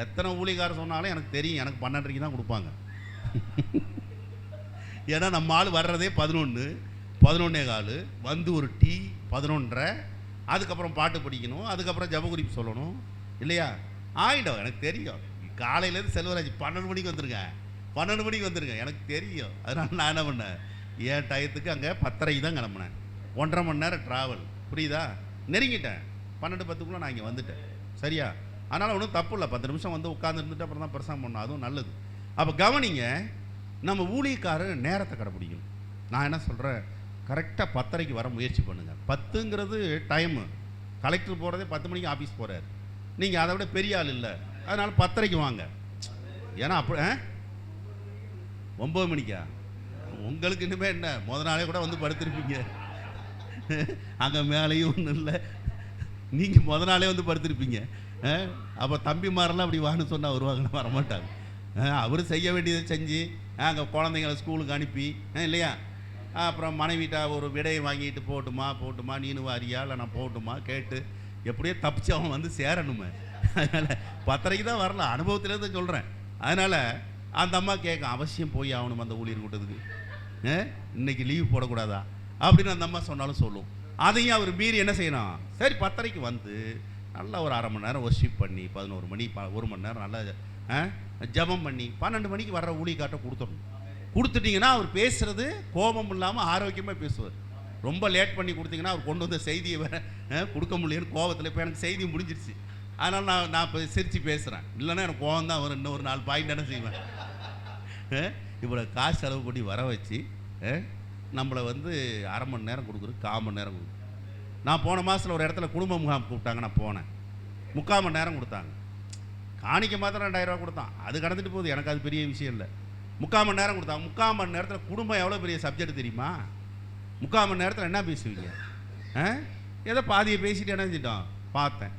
எத்தனை ஊழியக்காரர் சொன்னாலும் எனக்கு தெரியும், எனக்கு 12:30 தான் கொடுப்பாங்க. ஏன்னா நம்ம ஆள் வர்றதே 11, 11:15, வந்து ஒரு டீ 11:30, அதுக்கப்புறம் பாட்டு படிக்கணும், அதுக்கப்புறம் ஜப குறிப்பு சொல்லணும், இல்லையா? ஆகிடும். எனக்கு தெரியும். காலையிலேருந்து செல்வராஜ் 12 மணிக்கு வந்துருங்க, 12 மணிக்கு வந்துருங்க, எனக்கு தெரியும். அதனால் நான் என்ன பண்ணேன், என் டயத்துக்கு அங்கே 10:30 தான் கிளம்புனேன். 1.5 மணி நேரம் ட்ராவல், புரியுதா? நெருங்கிட்டேன். 12:10 நான் இங்கே வந்துட்டேன், சரியா? அதனால் ஒன்றும் தப்பு இல்லை. 10 நிமிஷம் வந்து உட்காந்து இருந்துட்டு அப்புறம் தான் பிரசங்கம் பண்ணணும், அதுவும் நல்லது. அப்போ கவனிங்க, நம்ம ஊழியக்காரர் நேரத்தை கடைப்பிடிக்கணும். நான் என்ன சொல்கிறேன், கரெக்டாக 10:30 வர முயற்சி பண்ணுங்கள். 10ங்கிறது டைமு. கலெக்டர் போகிறதே 10 மணிக்கு ஆஃபீஸ் போகிறார். நீங்கள் அதை விட பெரிய ஆள் இல்லை, அதனால் 10:30 வாங்க. ஏன்னா அப்போ 9 மணிக்கா உங்களுக்கு இனிமேல் என்ன, முதல் நாளே கூட வந்து படுத்திருப்பீங்க. அங்கே மேலேயும் ஒன்றும் இல்லை, நீங்கள் முதல் நாளே வந்து படுத்திருப்பீங்க. அப்போ தம்பிமாரெல்லாம் அப்படி வான்னு சொன்னால் வருவாங்கன்னு வரமாட்டாங்க. அவர் செய்ய வேண்டியதை செஞ்சு அங்கே குழந்தைங்களை ஸ்கூலுக்கு அனுப்பி, இல்லையா? அப்புறம் மனைவிட்ட ஒரு விடையை வாங்கிட்டு போட்டுமா நீனு வாரியா இல்லை நான் போட்டுமா கேட்டு எப்படியோ தப்பிச்சு அவன் வந்து சேரணுமே. அதனால் 10:30 தான் வரலாம், அனுபவத்திலேருந்து சொல்கிறேன். அதனால் அந்த அம்மா கேட்கும், அவசியம் போய் ஆகணும் அந்த ஊழியர் கூட்டத்துக்கு, இன்னைக்கு லீவ் போடக்கூடாதா அப்படின்னு அந்த அம்மா சொன்னாலும் சொல்லும். அதையும் அவர் மீறி என்ன செய்யணும், சரி 10:30 வந்து நல்லா ஒரு 1/2 மணி நேரம் ஒர்ஷிப் பண்ணி 11 மணி 1 மணி நேரம் நல்லா ஜபம் பண்ணி 12 மணிக்கு வர்ற ஊழியக்கார்ட்ட கொடுத்துடணும். கொடுத்துட்டிங்கன்னா அவர் பேசுகிறது கோபம் இல்லாமல் ஆரோக்கியமாக பேசுவார். ரொம்ப லேட் பண்ணி கொடுத்தீங்கன்னா அவர் கொண்டு வந்த செய்தியை வேறு கொடுக்க முடியலன்னு கோவத்தில். இப்போ எனக்கு செய்தி முடிஞ்சிருச்சு, அதனால் நான் இப்போ சிரித்து பேசுகிறேன். இல்லைன்னா எனக்கு கோவம் தான் வரும். இன்னும் ஒரு 4 பாயிண்ட் என்ன செய்வேன். இவ்வளோ காசு செலவு பண்ணி வர வச்சு நம்மளை வந்து அரை மணி நேரம் கொடுக்குறது, 1/4 மணி நேரம் கொடுக்குது. நான் போன மாதத்தில் ஒரு இடத்துல குடும்ப முகாம் கூப்பிட்டாங்க, நான் போனேன். 3/4 மணி நேரம் கொடுத்தாங்க. காணிக்க மாத்திரம் 2000 ரூபா கொடுத்தான், அது கடந்துட்டு போகுது, எனக்கு அது பெரிய விஷயம் இல்லை. 3/4 மணி நேரம் கொடுத்தாங்க. 3/4 மணி நேரத்தில் குடும்பம் எவ்வளோ பெரிய சப்ஜெக்ட் தெரியுமா? 3/4 மணி நேரத்தில் என்ன பேசுவீங்க? ஏதோ பாதியை பேசிட்டு என்ன செஞ்சிட்டோம் பார்த்தேன்.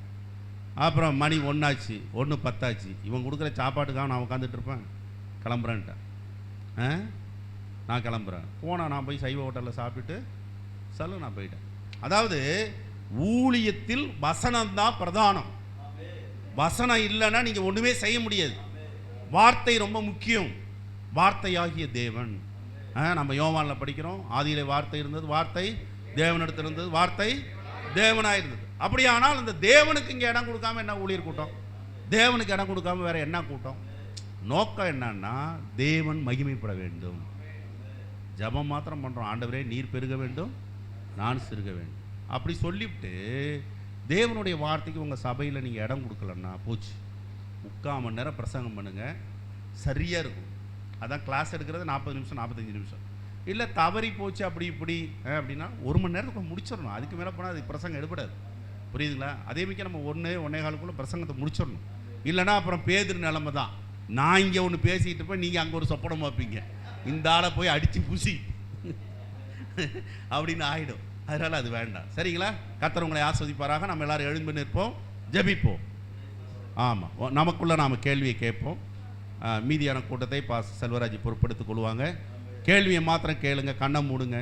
அப்புறம் மணி 1 ஆச்சு, 1:10 ஆச்சு. இவன் கொடுக்குற சாப்பாட்டுக்காக நான் உட்காந்துட்டு இருப்பேன். கிளம்புறேன்ட்டேன். நான் கிளம்புறேன். போனால் நான் போய் சைவ ஹோட்டலில் சாப்பிட்டுட்டு நான் போயிட்டேன். அதாவது ஊழியத்தில் வசனம்தான் பிரதானம். வசனம் இல்லைன்னா நீங்கள் ஒன்றுமே செய்ய முடியாது. வார்த்தை ரொம்ப முக்கியம். வார்த்தையாகிய தேவன். நம்ம யோவானில் படிக்கிறோம், ஆதியிலே வார்த்தை இருந்தது, வார்த்தை தேவனிடத்தில் இருந்தது, வார்த்தை தேவனாக இருந்தது. அப்படியானால் இந்த தேவனுக்கு இங்கே இடம் கொடுக்காம என்ன ஊழியர் கூட்டம்? தேவனுக்கு இடம் கொடுக்காம வேற என்ன கூட்டம்? நோக்கம் என்னன்னா தேவன் மகிமைப்பட வேண்டும். ஜபம் மாத்திரம் பண்ணுறோம், ஆண்டவரே நீர் பெருக வேண்டும், நான் சிறுக வேண்டும் அப்படி சொல்லிவிட்டு தேவனுடைய வார்த்தைக்கு உங்கள் சபையில் நீங்கள் இடம் கொடுக்கலன்னா போச்சு. 3/4 மணி நேரம் பிரசங்கம் பண்ணுங்கள், சரியாக இருக்கும். அதான் கிளாஸ் எடுக்கிறது 40 நிமிஷம் 45 நிமிஷம். இல்லை தவறி போச்சு அப்படி இப்படி அப்படின்னா 1 மணி நேரத்துக்கு முடிச்சிடணும். அதுக்கு மேலே போனால் அது பிரசங்கம் எடுபடாது. புரியுதுங்களா? அதே மிக்க நம்ம 1-1.25 பிரசங்கத்தை முடிச்சிடணும். இல்லைனா அப்புறம் பேதுரு நிலைமை தான். நான் இங்கே ஒன்று பேசிக்கிட்டு இருப்பேன், நீங்கள் அங்கே ஒரு சொப்பனம் வைப்பீங்க, இந்த ஆளை போய் அடித்து பூசி அப்படின்னு ஆகிடும். அதனால் அது வேண்டாம். சரிங்களா? கர்த்தர் உங்களை ஆஸ்வதிப்பாராக. நம்ம எல்லாரும் எழுந்து நிற்போம், ஜெபிப்போம். ஆமாம், நமக்குள்ளே நாம் கேள்வியை கேட்போம். மீதியான கூட்டத்தை செல்வராஜ் பொறுப்பெடுத்துக் கொள்வாங்க. கேள்வியை மாத்திரம் கேளுங்க, கண்ணை மூடுங்க.